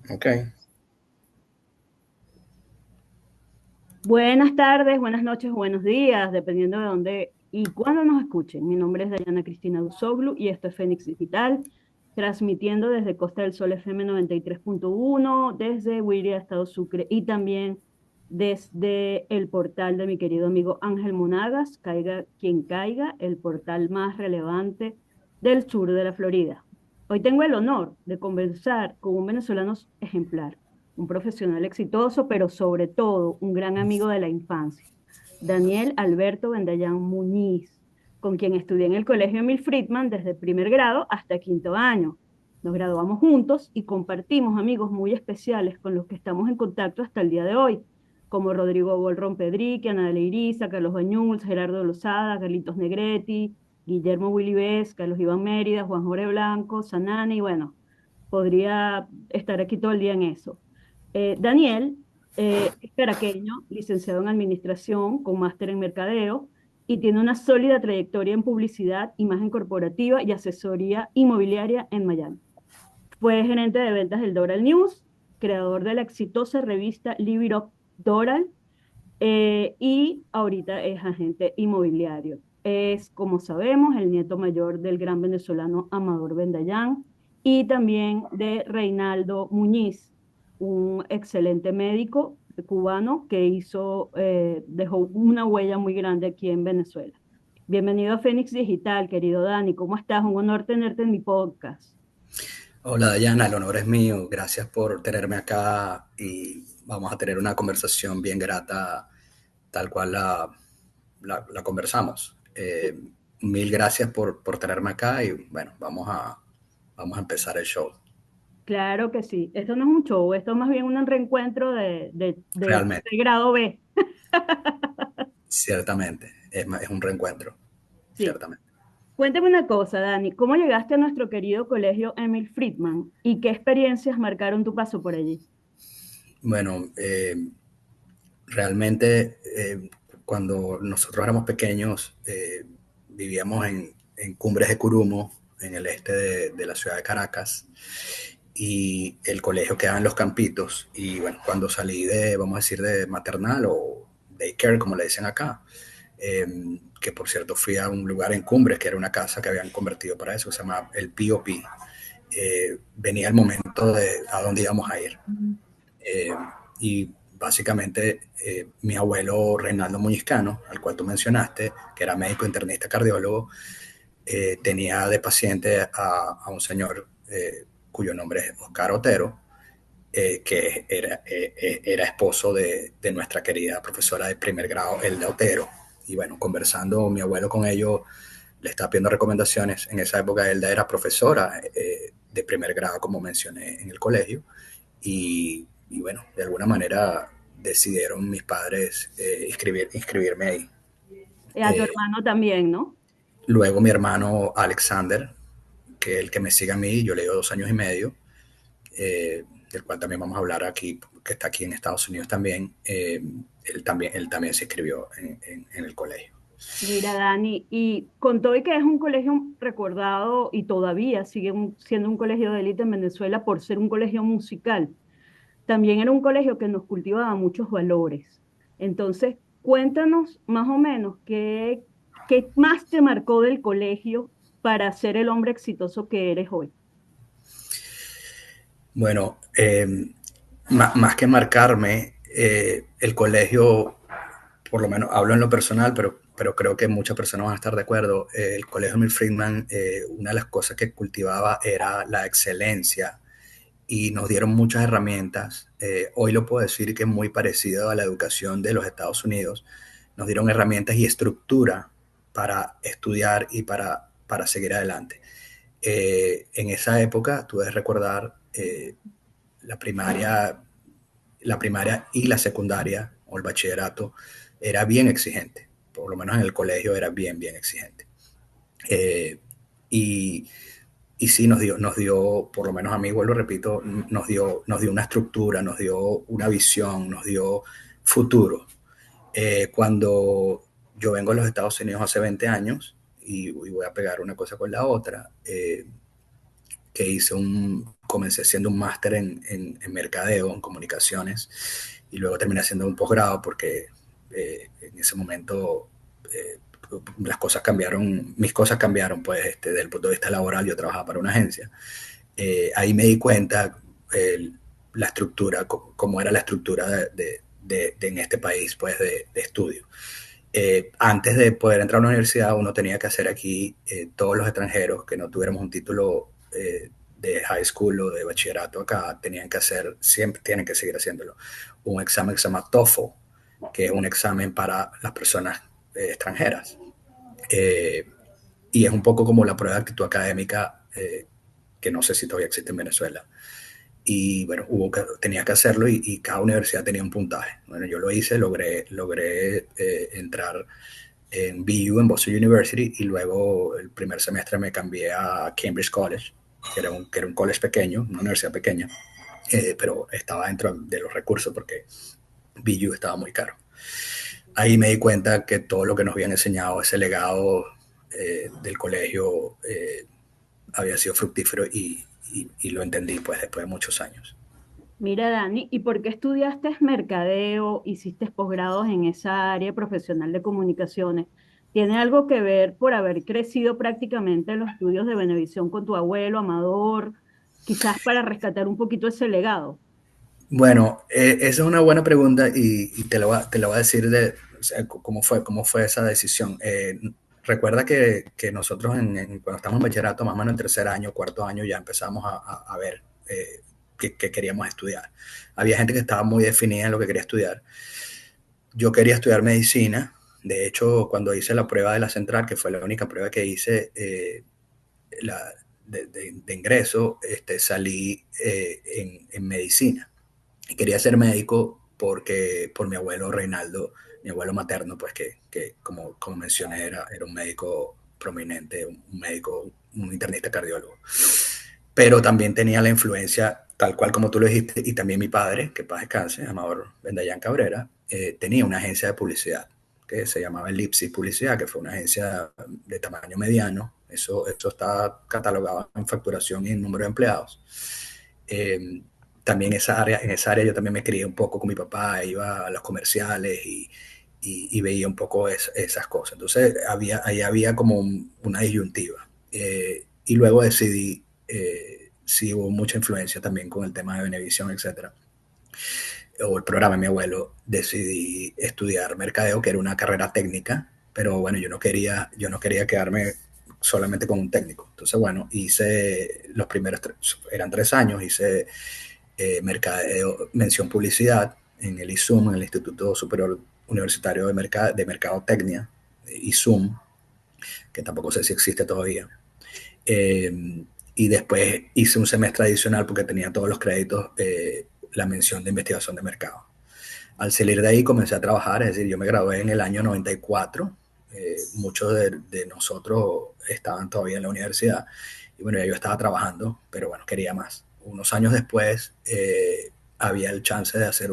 Ok. Buenas tardes, buenas noches, buenos días, dependiendo de dónde y cuándo nos escuchen. Mi nombre es Dayana Cristina Duzoglu y esto es Fénix Digital, transmitiendo desde Costa del Sol FM 93.1, desde Huiria, Estado Sucre, y también desde el portal de mi querido amigo Ángel Monagas, Caiga quien caiga, el portal más relevante del sur de la Florida. Hoy tengo el honor de conversar con un venezolano ejemplar, un profesional exitoso, pero sobre todo un gran amigo de la infancia, Daniel Alberto Vendallán Muñiz, con quien estudié en el Colegio Emil Friedman desde primer grado hasta quinto año. Nos graduamos juntos y compartimos amigos muy especiales con los que estamos en contacto hasta el día de hoy, como Rodrigo Bolrón Pedrique, Ana de Iriza, Carlos Bañuls, Gerardo Lozada, Carlitos Negretti, Guillermo Willy Vez, Carlos Iván Mérida, Juan Jorge Blanco, Sanani, y bueno, podría estar aquí todo el día en eso. Daniel es caraqueño, licenciado en Administración con máster en Mercadeo y tiene una sólida trayectoria en publicidad, imagen corporativa y asesoría inmobiliaria en Miami. Fue gerente de ventas del Doral News, creador de la exitosa revista Live It Up Doral, y ahorita es agente inmobiliario. Es, como sabemos, el nieto mayor del gran venezolano Amador Vendallán y también de Reinaldo Muñiz, un excelente médico cubano que dejó una huella muy grande aquí en Venezuela. Bienvenido a Fénix Digital, querido Dani. ¿Cómo estás? Un honor tenerte en mi podcast. Hola Dayana, el honor es mío. Gracias por tenerme acá y vamos a tener una conversación bien grata, tal cual la conversamos. Mil gracias por tenerme acá y bueno, vamos a empezar el show. Claro que sí. Esto no es un show, esto es más bien un reencuentro de Realmente, grado B. ciertamente, es un reencuentro, Sí. ciertamente. Cuéntame una cosa, Dani. ¿Cómo llegaste a nuestro querido colegio Emil Friedman y qué experiencias marcaron tu paso por allí? Bueno, realmente cuando nosotros éramos pequeños vivíamos en Cumbres de Curumo, en el este de la ciudad de Caracas, y el colegio quedaba en Los Campitos. Y bueno, cuando salí vamos a decir, de maternal o daycare, como le dicen acá, que por cierto fui a un lugar en Cumbres, que era una casa que habían convertido para eso, se llama el P.O.P. Venía el momento de a dónde íbamos a ir. Eh, y básicamente mi abuelo Reinaldo Muñizcano, al cual tú mencionaste, que era médico internista cardiólogo, tenía de paciente a un señor cuyo nombre es Oscar Otero, que era esposo de nuestra querida profesora de primer grado, Elda Otero. Y bueno, conversando mi abuelo con ellos, le estaba pidiendo recomendaciones. En esa época Elda era profesora de primer grado, como mencioné en el colegio, y bueno, de alguna manera decidieron mis padres inscribirme ahí. A tu hermano también, ¿no? Luego mi hermano Alexander, que es el que me sigue a mí, yo le llevo 2 años y medio, del cual también vamos a hablar aquí, que está aquí en Estados Unidos también. Él también se inscribió en el colegio. Mira, Dani, y con todo y que es un colegio recordado y todavía sigue siendo un colegio de élite en Venezuela por ser un colegio musical, también era un colegio que nos cultivaba muchos valores. Entonces, cuéntanos más o menos qué más te marcó del colegio para ser el hombre exitoso que eres hoy. Bueno, más que marcarme, el colegio, por lo menos hablo en lo personal, pero creo que muchas personas van a estar de acuerdo. El colegio Milton Friedman, una de las cosas que cultivaba era la excelencia y nos dieron muchas herramientas. Hoy lo puedo decir que es muy parecido a la educación de los Estados Unidos. Nos dieron herramientas y estructura para estudiar y para seguir adelante. En esa época, tú debes recordar, la primaria, la primaria y la secundaria o el bachillerato era bien exigente. Por lo menos en el colegio era bien exigente. Eh, y, y sí nos dio, por lo menos a mí, vuelvo, repito, nos dio una estructura, nos dio una visión, nos dio futuro. Cuando yo vengo a los Estados Unidos hace 20 años y voy a pegar una cosa con la otra, que comencé siendo un máster en mercadeo, en comunicaciones, y luego terminé haciendo un posgrado porque en ese momento eh, las cosas cambiaron, mis cosas cambiaron, pues desde el punto de vista laboral. Yo trabajaba para una agencia. Ahí me di cuenta la estructura, cómo era la estructura en este país, pues de estudio. Antes de poder entrar a una universidad, uno tenía que hacer aquí, todos los extranjeros que no tuviéramos un título de high school o de bachillerato acá, tenían que hacer, siempre tienen que seguir haciéndolo, un examen que se llama TOEFL, que es un examen para las personas extranjeras. Eh, y es un poco como la prueba de actitud académica, que no sé si todavía existe en Venezuela. Y bueno, tenía que hacerlo y cada universidad tenía un puntaje. Bueno, yo lo hice, logré entrar en BU, en Boston University, y luego el primer semestre me cambié a Cambridge College, que era un college pequeño, una universidad pequeña, pero estaba dentro de los recursos porque BU estaba muy caro. Ahí me di cuenta que todo lo que nos habían enseñado, ese legado del colegio, había sido fructífero y lo entendí pues después de muchos años. Mira, Dani, ¿y por qué estudiaste mercadeo, hiciste posgrados en esa área profesional de comunicaciones? ¿Tiene algo que ver por haber crecido prácticamente en los estudios de Venevisión con tu abuelo, Amador, quizás para rescatar un poquito ese legado? Bueno, esa es una buena pregunta y te lo voy a decir o sea, cómo fue esa decisión. Recuerda que nosotros cuando estamos en bachillerato, más o menos en tercer año, cuarto año, ya empezamos a ver qué queríamos estudiar. Había gente que estaba muy definida en lo que quería estudiar. Yo quería estudiar medicina. De hecho, cuando hice la prueba de la central, que fue la única prueba que hice, la, de ingreso, salí en medicina. Y quería ser médico por mi abuelo Reinaldo, mi abuelo materno, pues que como mencioné, era un médico prominente, un médico, un internista cardiólogo. Pero también tenía la influencia, tal cual como tú lo dijiste, y también mi padre, que paz descanse, Amador Bendayán Cabrera, tenía una agencia de publicidad que se llamaba Elipsis Publicidad, que fue una agencia de tamaño mediano. Eso está catalogado en facturación y en número de empleados. Eh, También en esa área yo también me crié un poco con mi papá, iba a los comerciales y veía un poco esas cosas. Entonces ahí había como una disyuntiva. Y luego decidí, sí hubo mucha influencia también con el tema de Venevisión, etcétera, o el programa de mi abuelo, decidí estudiar mercadeo, que era una carrera técnica, pero bueno, yo no quería quedarme solamente con un técnico. Entonces, bueno, hice los primeros, eran 3 años, hice mercadeo, mención publicidad en el ISUM, en el Instituto Superior Universitario de Mercadotecnia, ISUM, que tampoco sé si existe todavía. y después hice un semestre adicional porque tenía todos los créditos, la mención de investigación de mercado. Al salir de ahí comencé a trabajar, es decir, yo me gradué en el año 94, muchos de nosotros estaban todavía en la universidad y bueno, ya yo estaba trabajando, pero bueno, quería más. Unos años después había el chance de hacer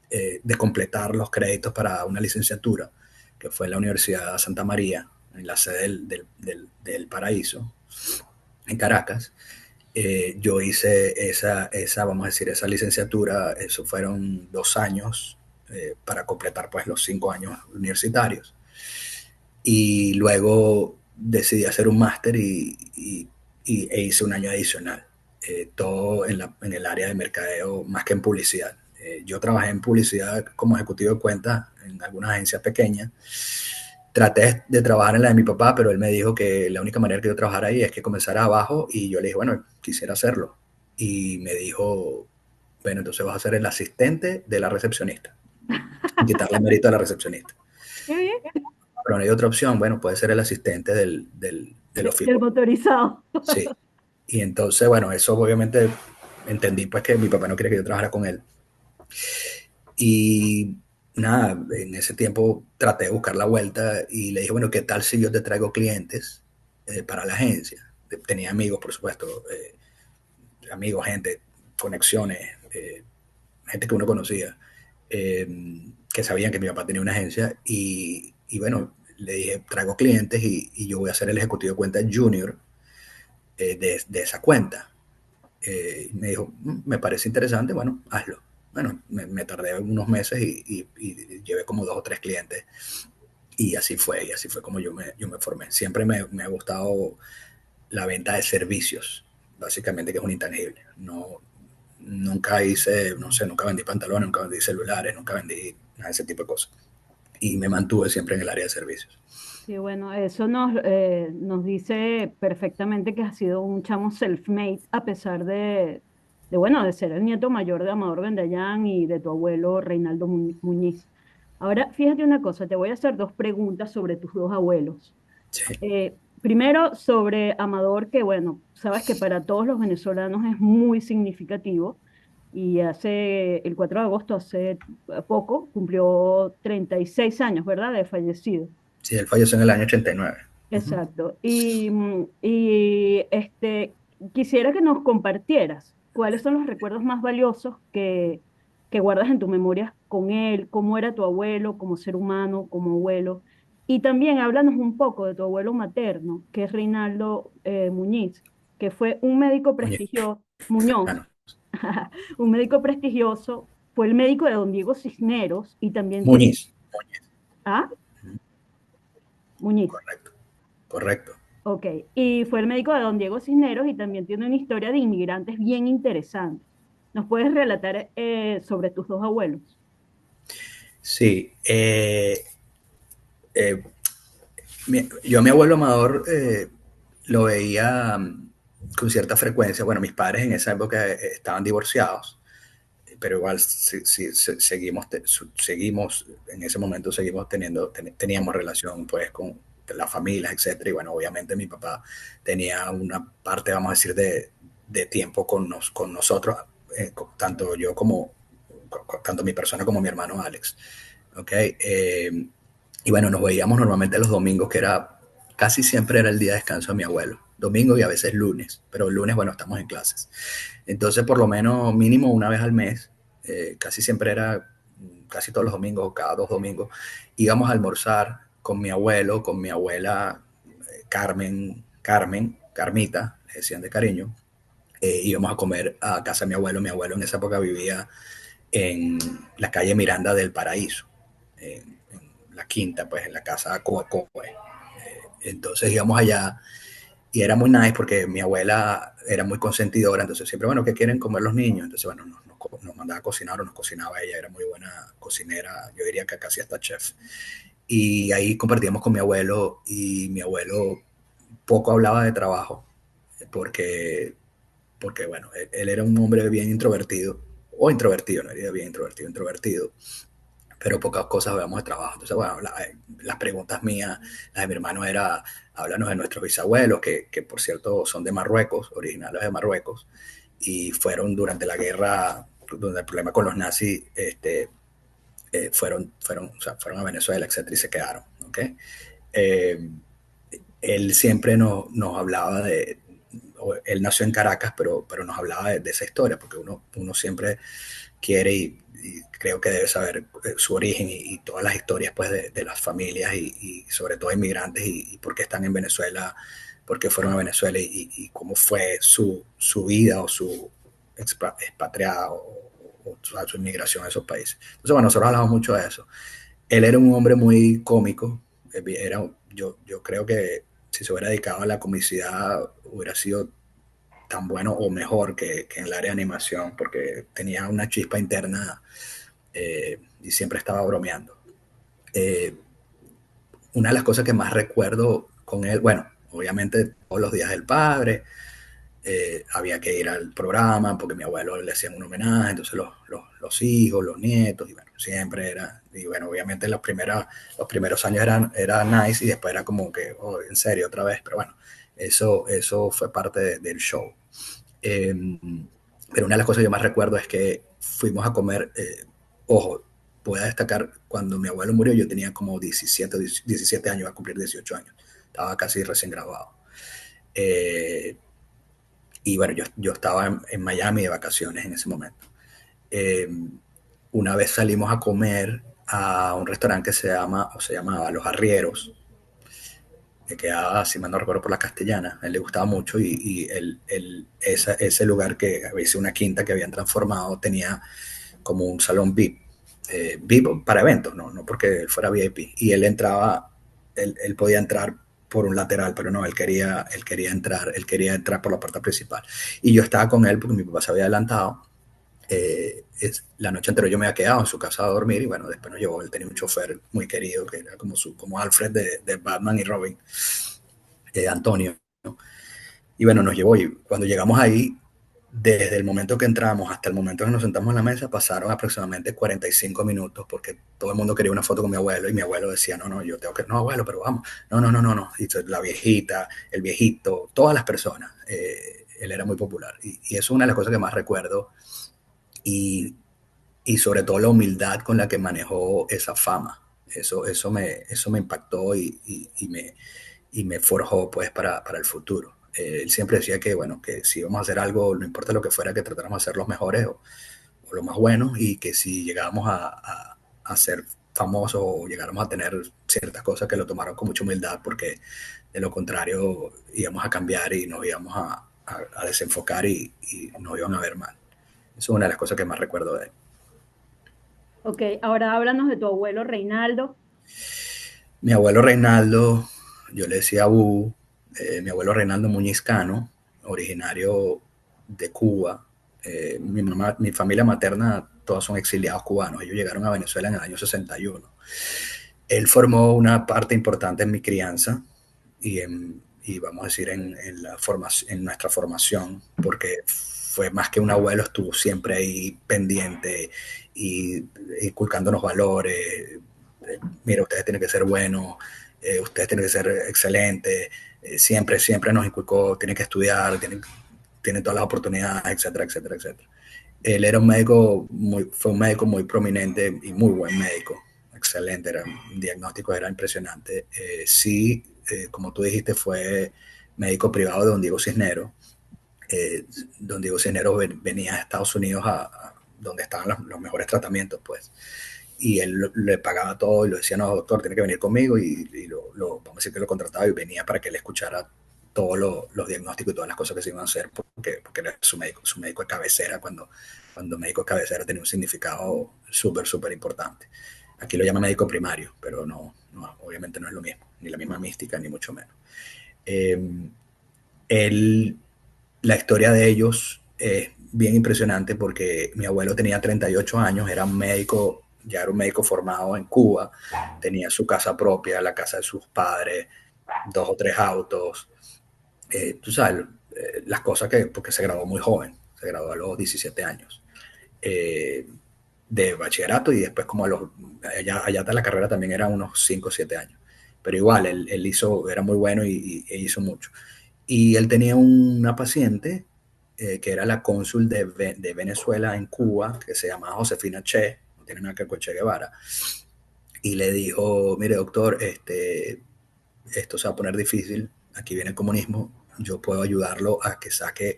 de completar los créditos para una licenciatura, que fue en la Universidad de Santa María, en la sede del Paraíso, en Caracas. Yo hice vamos a decir, esa licenciatura, eso fueron 2 años para completar pues los 5 años universitarios. Y luego decidí hacer un máster e hice un año adicional, todo en el área de mercadeo más que en publicidad. Yo trabajé en publicidad como ejecutivo de cuentas en algunas agencias pequeñas. Traté de trabajar en la de mi papá, pero él me dijo que la única manera que yo trabajara ahí es que comenzara abajo y yo le dije, bueno, quisiera hacerlo. Y me dijo, bueno, entonces vas a ser el asistente de la recepcionista y quitarle mérito a la recepcionista. Qué bien. Pero no hay otra opción, bueno, puede ser el asistente del Del oficio. motorizado. Sí. Y entonces, bueno, eso obviamente entendí pues que mi papá no quería que yo trabajara con él. Y nada, en ese tiempo traté de buscar la vuelta y le dije, bueno, ¿qué tal si yo te traigo clientes para la agencia? Tenía amigos, por supuesto, amigos, gente, conexiones, gente que uno conocía, eh, que sabían que mi papá tenía una agencia y bueno, le dije, traigo clientes y yo voy a ser el ejecutivo de cuenta junior de esa cuenta. Me dijo, me parece interesante, bueno, hazlo. Bueno, me tardé unos meses y llevé como 2 o 3 clientes y así fue como yo me formé. Siempre me ha gustado la venta de servicios, básicamente, que es un intangible. No, nunca hice, no sé, nunca vendí pantalones, nunca vendí celulares, nunca vendí nada de ese tipo de cosas. Y me mantuve siempre en el área de servicios. Sí, bueno, eso nos dice perfectamente que has sido un chamo self-made a pesar bueno, de ser el nieto mayor de Amador Bendayán y de tu abuelo Reinaldo Muñiz. Ahora, fíjate una cosa, te voy a hacer dos preguntas sobre tus dos abuelos. Sí, Primero, sobre Amador, que bueno, sabes que para todos los venezolanos es muy significativo y el 4 de agosto, hace poco, cumplió 36 años, ¿verdad?, de fallecido. sí, él falleció en el año 89. Uh-huh. Exacto. Quisiera que nos compartieras cuáles son los recuerdos más valiosos que guardas en tu memoria con él, cómo era tu abuelo como ser humano, como abuelo. Y también háblanos un poco de tu abuelo materno, que es Reinaldo Muñiz, que fue un médico Muñiz, prestigioso, ah, Muñoz, no, un médico prestigioso, fue el médico de don Diego Cisneros y también tiene, Muñiz. ah, Muñiz. Correcto, correcto. Ok, y fue el médico de don Diego Cisneros y también tiene una historia de inmigrantes bien interesante. ¿Nos puedes relatar sobre tus dos abuelos? Sí, eh, yo a mi abuelo Amador lo veía con cierta frecuencia. Bueno, mis padres en esa época estaban divorciados, pero igual seguimos, en ese momento seguimos teníamos relación pues con las familias, etcétera. Y bueno, obviamente mi papá tenía una parte, vamos a decir, de tiempo con nosotros, tanto yo tanto mi persona como mi hermano Alex. ¿Ok? Y bueno, nos veíamos normalmente los domingos, que casi siempre era el día de descanso de mi abuelo. Domingo y a veces lunes, pero el lunes, bueno, estamos en clases. Entonces, por lo menos mínimo una vez al mes, casi siempre era, casi todos los domingos o cada 2 domingos, íbamos a almorzar con mi abuelo, con mi abuela Carmita, le decían de cariño. Íbamos a comer a casa de mi abuelo. Mi abuelo en esa época vivía en la calle Miranda del Paraíso, en la quinta, pues en la casa Coacoe. Entonces íbamos allá y era muy nice porque mi abuela era muy consentidora, entonces siempre, bueno, ¿qué quieren comer los niños? Entonces, bueno, nos mandaba a cocinar o nos cocinaba ella, era muy buena cocinera, yo diría que casi hasta chef. Y ahí compartíamos con mi abuelo y mi abuelo poco hablaba de trabajo porque, porque bueno, él era un hombre bien introvertido, o introvertido, no era bien introvertido, introvertido, pero pocas cosas hablamos de trabajo. Entonces, bueno, las preguntas mías, las de mi hermano era, háblanos de nuestros bisabuelos, que por cierto son de Marruecos, originales de Marruecos, y fueron durante la guerra, donde el problema con los nazis, o sea, fueron a Venezuela, etcétera, y se quedaron. ¿Okay? Eh, Él siempre nos hablaba de, él nació en Caracas, pero nos hablaba de esa historia, porque uno siempre quiere y creo que debe saber su origen y todas las historias pues, de las familias y sobre todo inmigrantes y por qué están en Venezuela, por qué fueron a Venezuela y cómo fue su vida o su expatriada o su inmigración a esos países. Entonces, bueno, nosotros hablamos mucho de eso. Él era un hombre muy cómico, yo creo que si se hubiera dedicado a la comicidad hubiera sido tan bueno o mejor que en el área de animación, porque tenía una chispa interna y siempre estaba bromeando. Eh, una de las cosas que más recuerdo con él, bueno, obviamente todos los días del padre, había que ir al programa porque mi abuelo le hacían un homenaje, entonces los hijos, los nietos, y bueno, siempre era, y bueno, obviamente los primeros años era nice y después era como que, oh, en serio, otra vez, pero bueno, eso fue parte del show. Eh, pero una de las cosas que yo más recuerdo es que fuimos a comer, ojo, voy a destacar, cuando mi abuelo murió yo tenía como 17 años, iba a cumplir 18 años, estaba casi recién graduado. Eh, y bueno, yo estaba en Miami de vacaciones en ese momento. Eh, una vez salimos a comer a un restaurante que se llamaba Los Arrieros, que quedaba, si mal no recuerdo, por la Castellana. A él le gustaba mucho ese lugar que había sido una quinta que habían transformado tenía como un salón VIP, VIP para eventos, no porque él fuera VIP. Y él entraba, él podía entrar por un lateral, pero no, él quería entrar por la puerta principal. Y yo estaba con él porque mi papá se había adelantado. La noche anterior yo me había quedado en su casa a dormir y bueno, después nos llevó, él tenía un chofer muy querido que era como Alfred de Batman y Robin, Antonio, ¿no? Y bueno, nos llevó y cuando llegamos ahí, desde el momento que entramos hasta el momento que nos sentamos en la mesa, pasaron aproximadamente 45 minutos porque todo el mundo quería una foto con mi abuelo y mi abuelo decía, no, yo tengo que, no, abuelo, pero vamos, no. Y la viejita, el viejito, todas las personas, él era muy popular. Y eso es una de las cosas que más recuerdo y, y sobre todo la humildad con la que manejó esa fama. Eso me impactó y me forjó pues para el futuro. Él siempre decía que, bueno, que si íbamos a hacer algo, no importa lo que fuera, que tratáramos de ser los mejores o los más buenos y que si llegábamos a ser famosos o llegáramos a tener ciertas cosas que lo tomaron con mucha humildad porque de lo contrario íbamos a cambiar y nos íbamos a desenfocar y nos iban a ver mal. Eso es una de las cosas que más recuerdo de él. Ok, ahora háblanos de tu abuelo Reinaldo. Mi abuelo Reinaldo, yo le decía Abu, mi abuelo Reinaldo Muñizcano, originario de Cuba. Mi familia materna, todos son exiliados cubanos. Ellos llegaron a Venezuela en el año 61. Él formó una parte importante en mi crianza y vamos a decir en nuestra formación, porque fue más que un abuelo, estuvo siempre ahí pendiente y inculcándonos valores. Mira, ustedes tienen que ser buenos, ustedes tienen que ser excelentes, siempre nos inculcó, tienen que estudiar, tienen todas las oportunidades, etcétera, etcétera, etcétera. Él era fue un médico muy prominente y muy buen médico, excelente, un diagnóstico era impresionante. Sí, como tú dijiste, fue médico privado de don Diego Cisneros. Don Diego Cisneros venía a Estados Unidos donde estaban los mejores tratamientos, pues y él le pagaba todo y lo decía, no, doctor, tiene que venir conmigo y vamos a decir que lo contrataba y venía para que él escuchara todos los diagnósticos y todas las cosas que se iban a hacer porque era su médico de cabecera, cuando médico de cabecera tenía un significado súper importante. Aquí lo llama médico primario, pero obviamente no es lo mismo, ni la misma mística, ni mucho menos. Eh, él, la historia de ellos es bien impresionante porque mi abuelo tenía 38 años, ya era un médico formado en Cuba, tenía su casa propia, la casa de sus padres, 2 o 3 autos, tú sabes, porque se graduó muy joven, se graduó a los 17 años. Eh, de bachillerato y después como allá hasta la carrera también era unos 5 o 7 años. Pero igual, él hizo, era muy bueno e hizo mucho. Y él tenía una paciente que era la cónsul de Venezuela en Cuba, que se llamaba Josefina Che, no tiene nada que ver con Che Guevara, y le dijo, mire doctor, esto se va a poner difícil, aquí viene el comunismo, yo puedo ayudarlo a que saque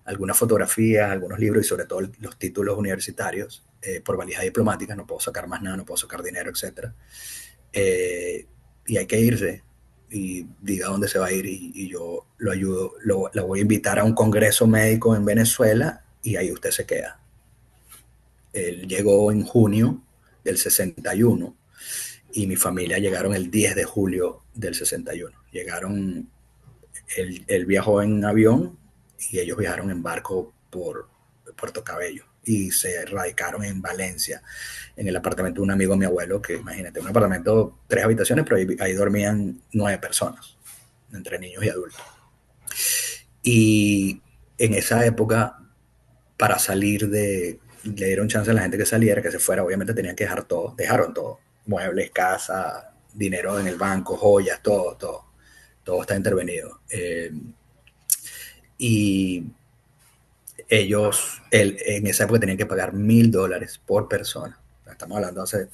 algunas fotografías, algunos libros y sobre todo los títulos universitarios por valija diplomática, no puedo sacar más nada, no puedo sacar dinero, etcétera. Y hay que irse y diga dónde se va a ir y yo lo ayudo, lo voy a invitar a un congreso médico en Venezuela y ahí usted se queda. Él llegó en junio del 61 y mi familia llegaron el 10 de julio del 61. Llegaron, él viajó en avión y ellos viajaron en barco por Puerto Cabello y se radicaron en Valencia, en el apartamento de un amigo de mi abuelo, que imagínate, un apartamento, 3 habitaciones, pero ahí dormían 9 personas, entre niños y adultos. Y en esa época, para salir le dieron chance a la gente que saliera, que se fuera, obviamente tenían que dejar todo, dejaron todo, muebles, casa, dinero en el banco, joyas, todo está intervenido. Y en esa época tenían que pagar $1,000 por persona. Estamos hablando hace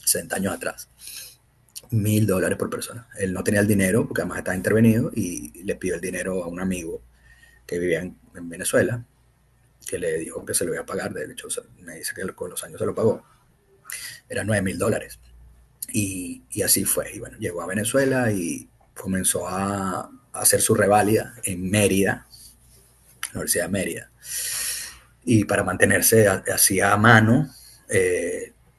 60 años atrás. $1,000 por persona. Él no tenía el dinero porque además estaba intervenido y le pidió el dinero a un amigo que vivía en Venezuela, que le dijo que se lo iba a pagar. De hecho, me dice que con los años se lo pagó. Eran $9,000. Y así fue. Y bueno, llegó a Venezuela y comenzó a hacer su reválida en Mérida, la Universidad de Mérida. Y para mantenerse hacía a mano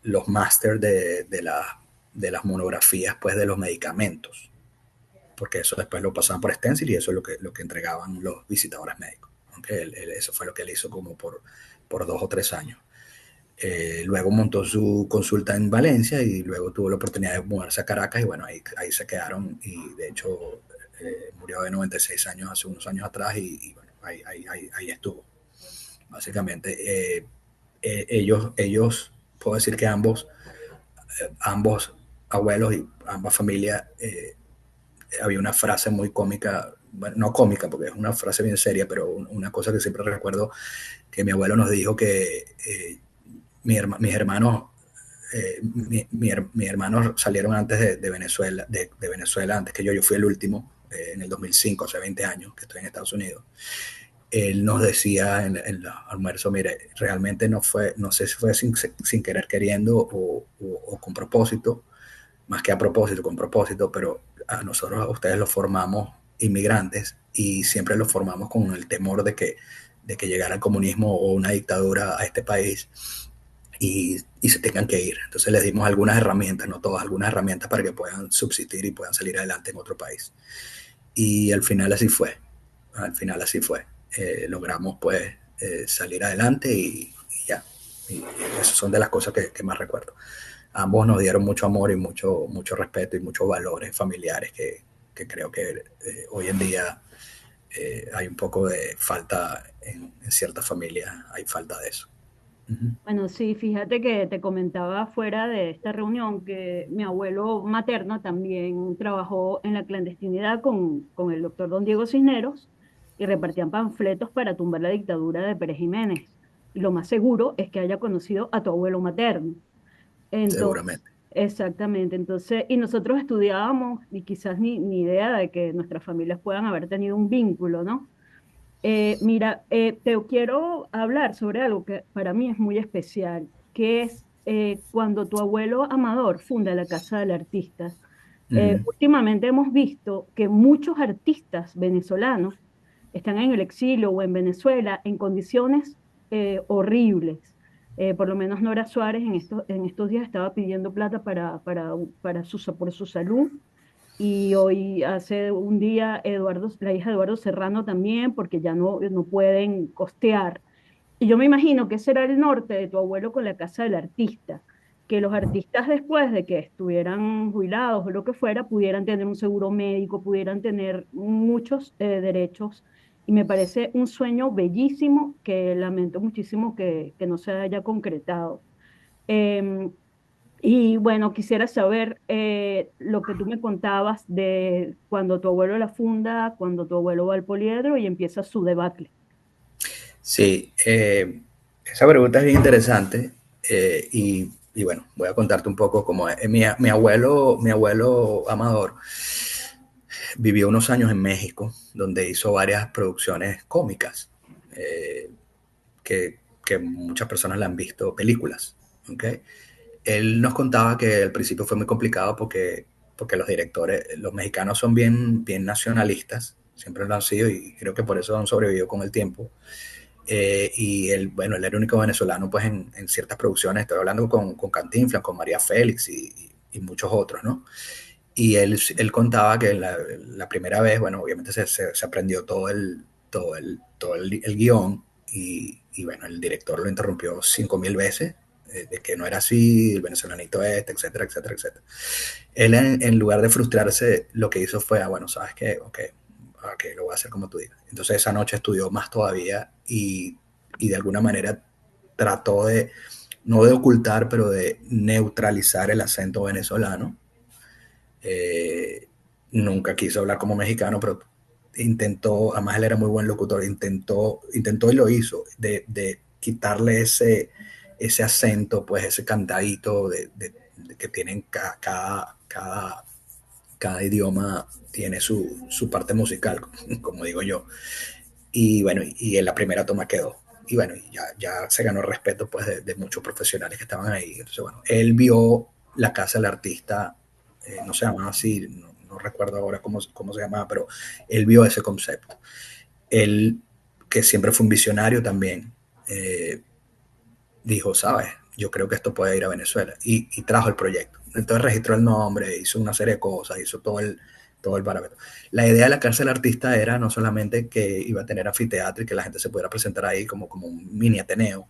los máster de las monografías pues, de los medicamentos, porque eso después lo pasaban por stencil y eso es lo que entregaban los visitadores médicos. Okay, eso fue lo que él hizo como por 2 o 3 años. Luego montó su consulta en Valencia y luego tuvo la oportunidad de mudarse a Caracas y bueno, ahí se quedaron y de hecho murió de 96 años hace unos años atrás y bueno, ahí estuvo. Básicamente, puedo decir que ambos abuelos y ambas familias, había una frase muy cómica, bueno, no cómica porque es una frase bien seria, pero una cosa que siempre recuerdo, que mi abuelo nos dijo que mis hermanos mis hermanos salieron antes de Venezuela, de Venezuela, antes que yo fui el último, en el 2005, hace 20 años que estoy en Estados Unidos. Él nos decía en el almuerzo, mire, realmente no sé si fue sin querer queriendo o con propósito, más que a propósito, con propósito, pero a nosotros, a ustedes los formamos inmigrantes y siempre los formamos con el temor de que llegara el comunismo o una dictadura a este país y se tengan que ir. Entonces les dimos algunas herramientas, no todas, algunas herramientas para que puedan subsistir y puedan salir adelante en otro país. Y al final así fue, al final así fue. Logramos pues salir adelante y ya. Y esas son de las cosas que más recuerdo. Ambos nos dieron mucho amor y mucho respeto y muchos valores familiares que creo que hoy en día hay un poco de falta en ciertas familias, hay falta de eso. Uh-huh. Bueno, sí, fíjate que te comentaba fuera de esta reunión que mi abuelo materno también trabajó en la clandestinidad con el doctor don Diego Cisneros y repartían panfletos para tumbar la dictadura de Pérez Jiménez. Y lo más seguro es que haya conocido a tu abuelo materno. Entonces, Seguramente. exactamente. Entonces, y nosotros estudiábamos y quizás ni idea de que nuestras familias puedan haber tenido un vínculo, ¿no? Mira, te quiero hablar sobre algo que para mí es muy especial, que es cuando tu abuelo Amador funda la Casa del Artista. Uh-huh. Últimamente hemos visto que muchos artistas venezolanos están en el exilio o en Venezuela en condiciones horribles. Por lo menos Nora Suárez en estos días estaba pidiendo plata por su salud y hoy hace un día la hija de Eduardo Serrano también, porque ya no pueden costear. Y yo me imagino que ese era el norte de tu abuelo con la casa del artista, que los artistas después de que estuvieran jubilados o lo que fuera, pudieran tener un seguro médico, pudieran tener muchos derechos. Y me parece un sueño bellísimo que lamento muchísimo que no se haya concretado. Em, y bueno, quisiera saber lo que tú me contabas de cuando tu abuelo la funda, cuando tu abuelo va al poliedro y empieza su debacle. Sí, esa pregunta es bien interesante y bueno, voy a contarte un poco cómo es. Mi abuelo Amador vivió unos años en México, donde hizo varias producciones cómicas eh, que muchas personas la han visto películas. ¿Okay? Él nos contaba que al principio fue muy complicado porque los directores, los mexicanos son bien nacionalistas, siempre lo han sido y creo que por eso han sobrevivido con el tiempo. Y él, bueno, él era el único venezolano pues en ciertas producciones, estoy hablando con Cantinflas, con María Félix y muchos otros, ¿no? Y él contaba que la primera vez, bueno, obviamente se aprendió todo el guión y, bueno, el director lo interrumpió 5000 veces, de que no era así, el venezolanito etcétera, etcétera, etcétera. Él en lugar de frustrarse, lo que hizo fue, bueno, ¿sabes qué? Ok, lo voy a hacer como tú digas. Entonces esa noche estudió más todavía y de alguna manera trató de, no de ocultar, pero de neutralizar el acento venezolano. eh, Nunca quiso hablar como mexicano, pero intentó, además él era muy buen locutor, intentó y lo hizo, de quitarle ese acento, pues ese cantadito de que tienen cada idioma tiene su parte musical, como digo yo. Y bueno, y en la primera toma quedó. Y bueno, ya se ganó el respeto pues de muchos profesionales que estaban ahí. Entonces, bueno, él vio la casa del artista, no se llamaba así, no recuerdo ahora cómo se llamaba, pero él vio ese concepto. Él, que siempre fue un visionario también, eh, dijo, sabes, yo creo que esto puede ir a Venezuela y trajo el proyecto. Entonces registró el nombre, hizo una serie de cosas, hizo todo el parámetro. La idea de la cárcel artista era no solamente que iba a tener anfiteatro y que la gente se pudiera presentar ahí como un mini Ateneo,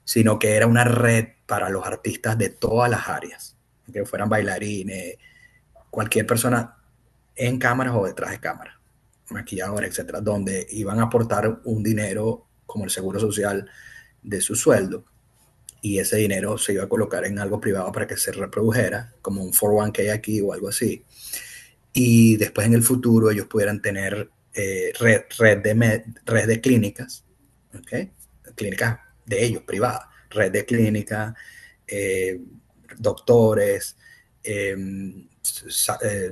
sino que era una red para los artistas de todas las áreas, que fueran bailarines, cualquier persona en cámaras o detrás de cámaras, maquilladores, etcétera, donde iban a aportar un dinero como el seguro social de su sueldo y ese dinero se iba a colocar en algo privado para que se reprodujera, como un 401k aquí o algo así. Y después en el futuro ellos pudieran tener red de clínicas, ¿okay? Clínicas de ellos, privadas, red de clínicas, eh, doctores, eh,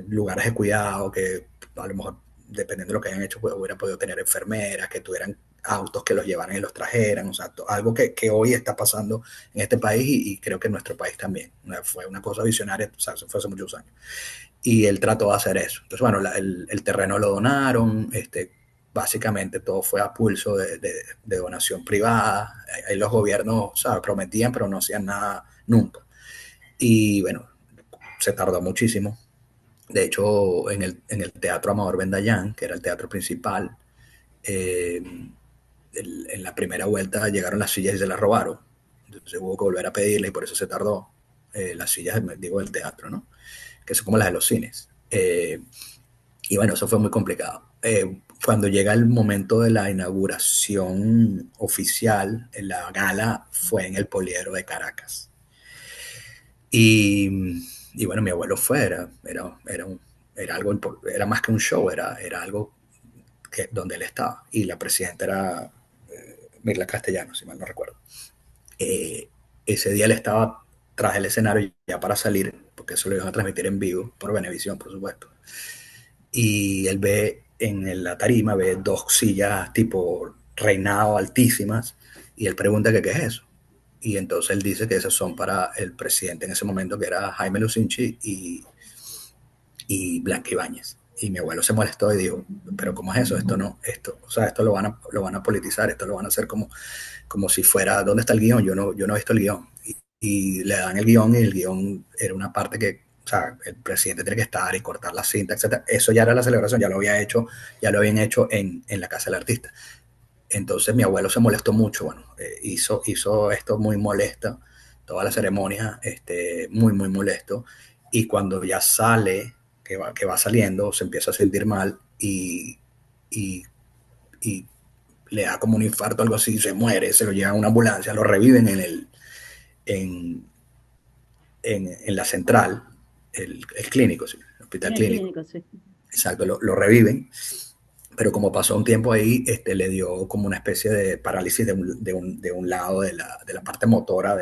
lugares de cuidado que a lo mejor, dependiendo de lo que hayan hecho, pues, hubiera podido tener enfermeras, que tuvieran autos que los llevaran y los trajeran, o sea, algo que hoy está pasando en este país y creo que en nuestro país también. Fue una cosa visionaria, o sea, fue hace muchos años. Y él trató de hacer eso. Entonces, bueno, el terreno lo donaron, básicamente todo fue a pulso de donación privada. Ahí los gobiernos, ¿sabes? Prometían, pero no hacían nada nunca. Y bueno, se tardó muchísimo. De hecho, en el Teatro Amador Bendayán, que era el teatro principal, eh, en la primera vuelta llegaron las sillas y se las robaron. Entonces hubo que volver a pedirle y por eso se tardó. Las sillas, digo, del teatro, ¿no? Que son como las de los cines. Y bueno, eso fue muy complicado. Cuando llega el momento de la inauguración oficial, la gala fue en el Poliedro de Caracas. Y, y bueno, mi abuelo fue, era algo, era más que un show, era algo donde él estaba. Y la presidenta era Mirla Castellano, si mal no recuerdo. Eh, Ese día él estaba tras el escenario ya para salir, porque eso lo iban a transmitir en vivo por Venevisión, por supuesto. Y él ve en la tarima, ve dos sillas tipo reinado altísimas, y él pregunta que qué es eso. Y entonces él dice que esas son para el presidente en ese momento, que era Jaime Lucinchi y Blanca Ibáñez. Y mi abuelo se molestó y dijo, pero ¿cómo es eso? Esto no, o sea, esto lo van a politizar, esto lo van a hacer como si fuera, ¿dónde está el guión? Yo no he visto el guión. Y le dan el guión y el guión era una parte que, o sea, el presidente tiene que estar y cortar la cinta, etcétera. Eso ya era la celebración, ya lo habían hecho en la casa del artista. Entonces mi abuelo se molestó mucho, bueno, hizo esto muy molesto, toda la ceremonia, muy, muy molesto. Y cuando ya sale, que va saliendo, se empieza a sentir mal y, y le da como un infarto, algo así, se muere, se lo llevan a una ambulancia, lo reviven en en la central, el clínico, sí, el En hospital el clínico. clínico, sí. Exacto, lo reviven, pero como pasó un tiempo ahí, le dio como una especie de parálisis de un lado de la parte motora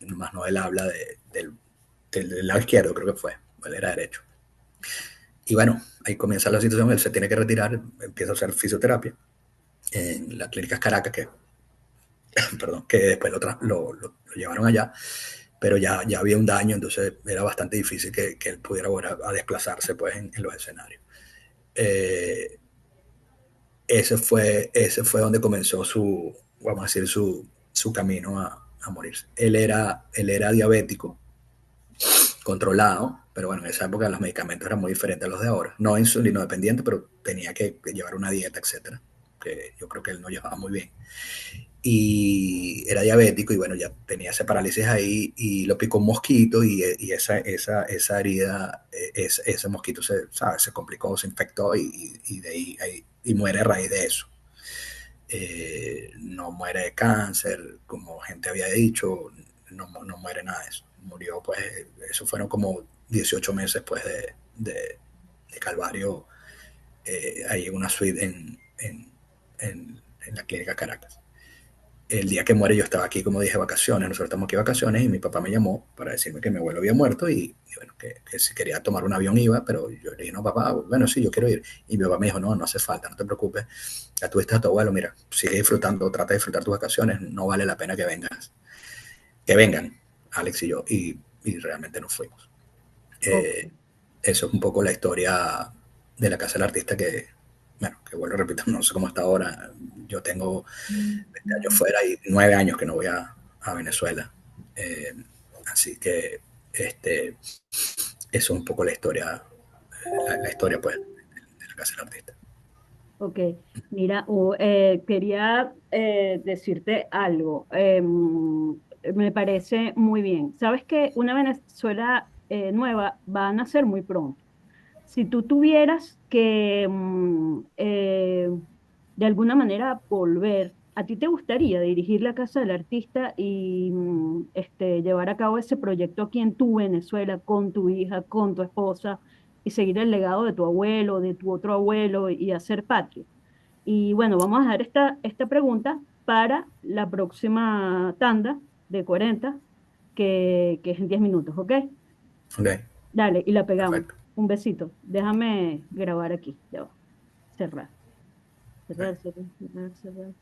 más no del habla, del lado izquierdo, creo que fue, él era derecho. Y bueno, ahí comienza la situación, él se tiene que retirar, empieza a hacer fisioterapia en la clínica Caracas, perdón, que después lo llevaron allá, pero ya había un daño, entonces era bastante difícil que él pudiera volver a desplazarse pues, en los escenarios. Eh, ese fue donde comenzó vamos a decir, su camino a morirse. Él era diabético, controlado, pero bueno, en esa época los medicamentos eran muy diferentes a los de ahora. No insulino dependiente, pero tenía que llevar una dieta, etcétera, que yo creo que él no llevaba muy bien. Y era diabético y bueno, ya tenía ese parálisis ahí y lo picó un mosquito y esa herida, ese mosquito ¿sabes? Se complicó, se infectó y de ahí, y muere a raíz de eso. No muere de cáncer, como gente había dicho, no muere nada de eso. Murió, pues, eso fueron como 18 meses, pues, de calvario ahí en una suite en la clínica Caracas. El día que muere yo estaba aquí, como dije, vacaciones, nosotros estamos aquí vacaciones y mi papá me llamó para decirme que mi abuelo había muerto y bueno, que si quería tomar un avión iba, pero yo le dije, no, papá, bueno, sí, yo quiero ir. Y mi papá me dijo, no, no hace falta, no te preocupes, ya tuviste a tu abuelo, mira, sigue disfrutando, trata de disfrutar tus vacaciones, no vale la pena que vengas, que vengan, Alex y yo, y realmente nos fuimos. Ok. Eh, Eso es un poco la historia de la Casa del Artista que, bueno, que vuelvo a repetir, no sé cómo está ahora, yo tengo 20 años fuera y 9 años que no voy a Venezuela. Eh, Así que eso es un poco la historia, la historia pues de la Casa del Artista. Ok, mira, quería decirte algo. Me parece muy bien. Sabes que una Venezuela nueva va a nacer muy pronto. Si tú tuvieras que de alguna manera volver, ¿a ti te gustaría dirigir la Casa del Artista y llevar a cabo ese proyecto aquí en tu Venezuela con tu hija, con tu esposa y seguir el legado de tu abuelo, de tu otro abuelo y hacer patria? Y bueno, vamos a dejar esta pregunta para la próxima tanda de 40 que es en 10 minutos, ¿ok? Ok, Dale, y la pegamos. perfecto. Un besito. Déjame grabar aquí. Ya va. Cerrar. Ok. Cerrar, cerrar, cerrar, cerrar.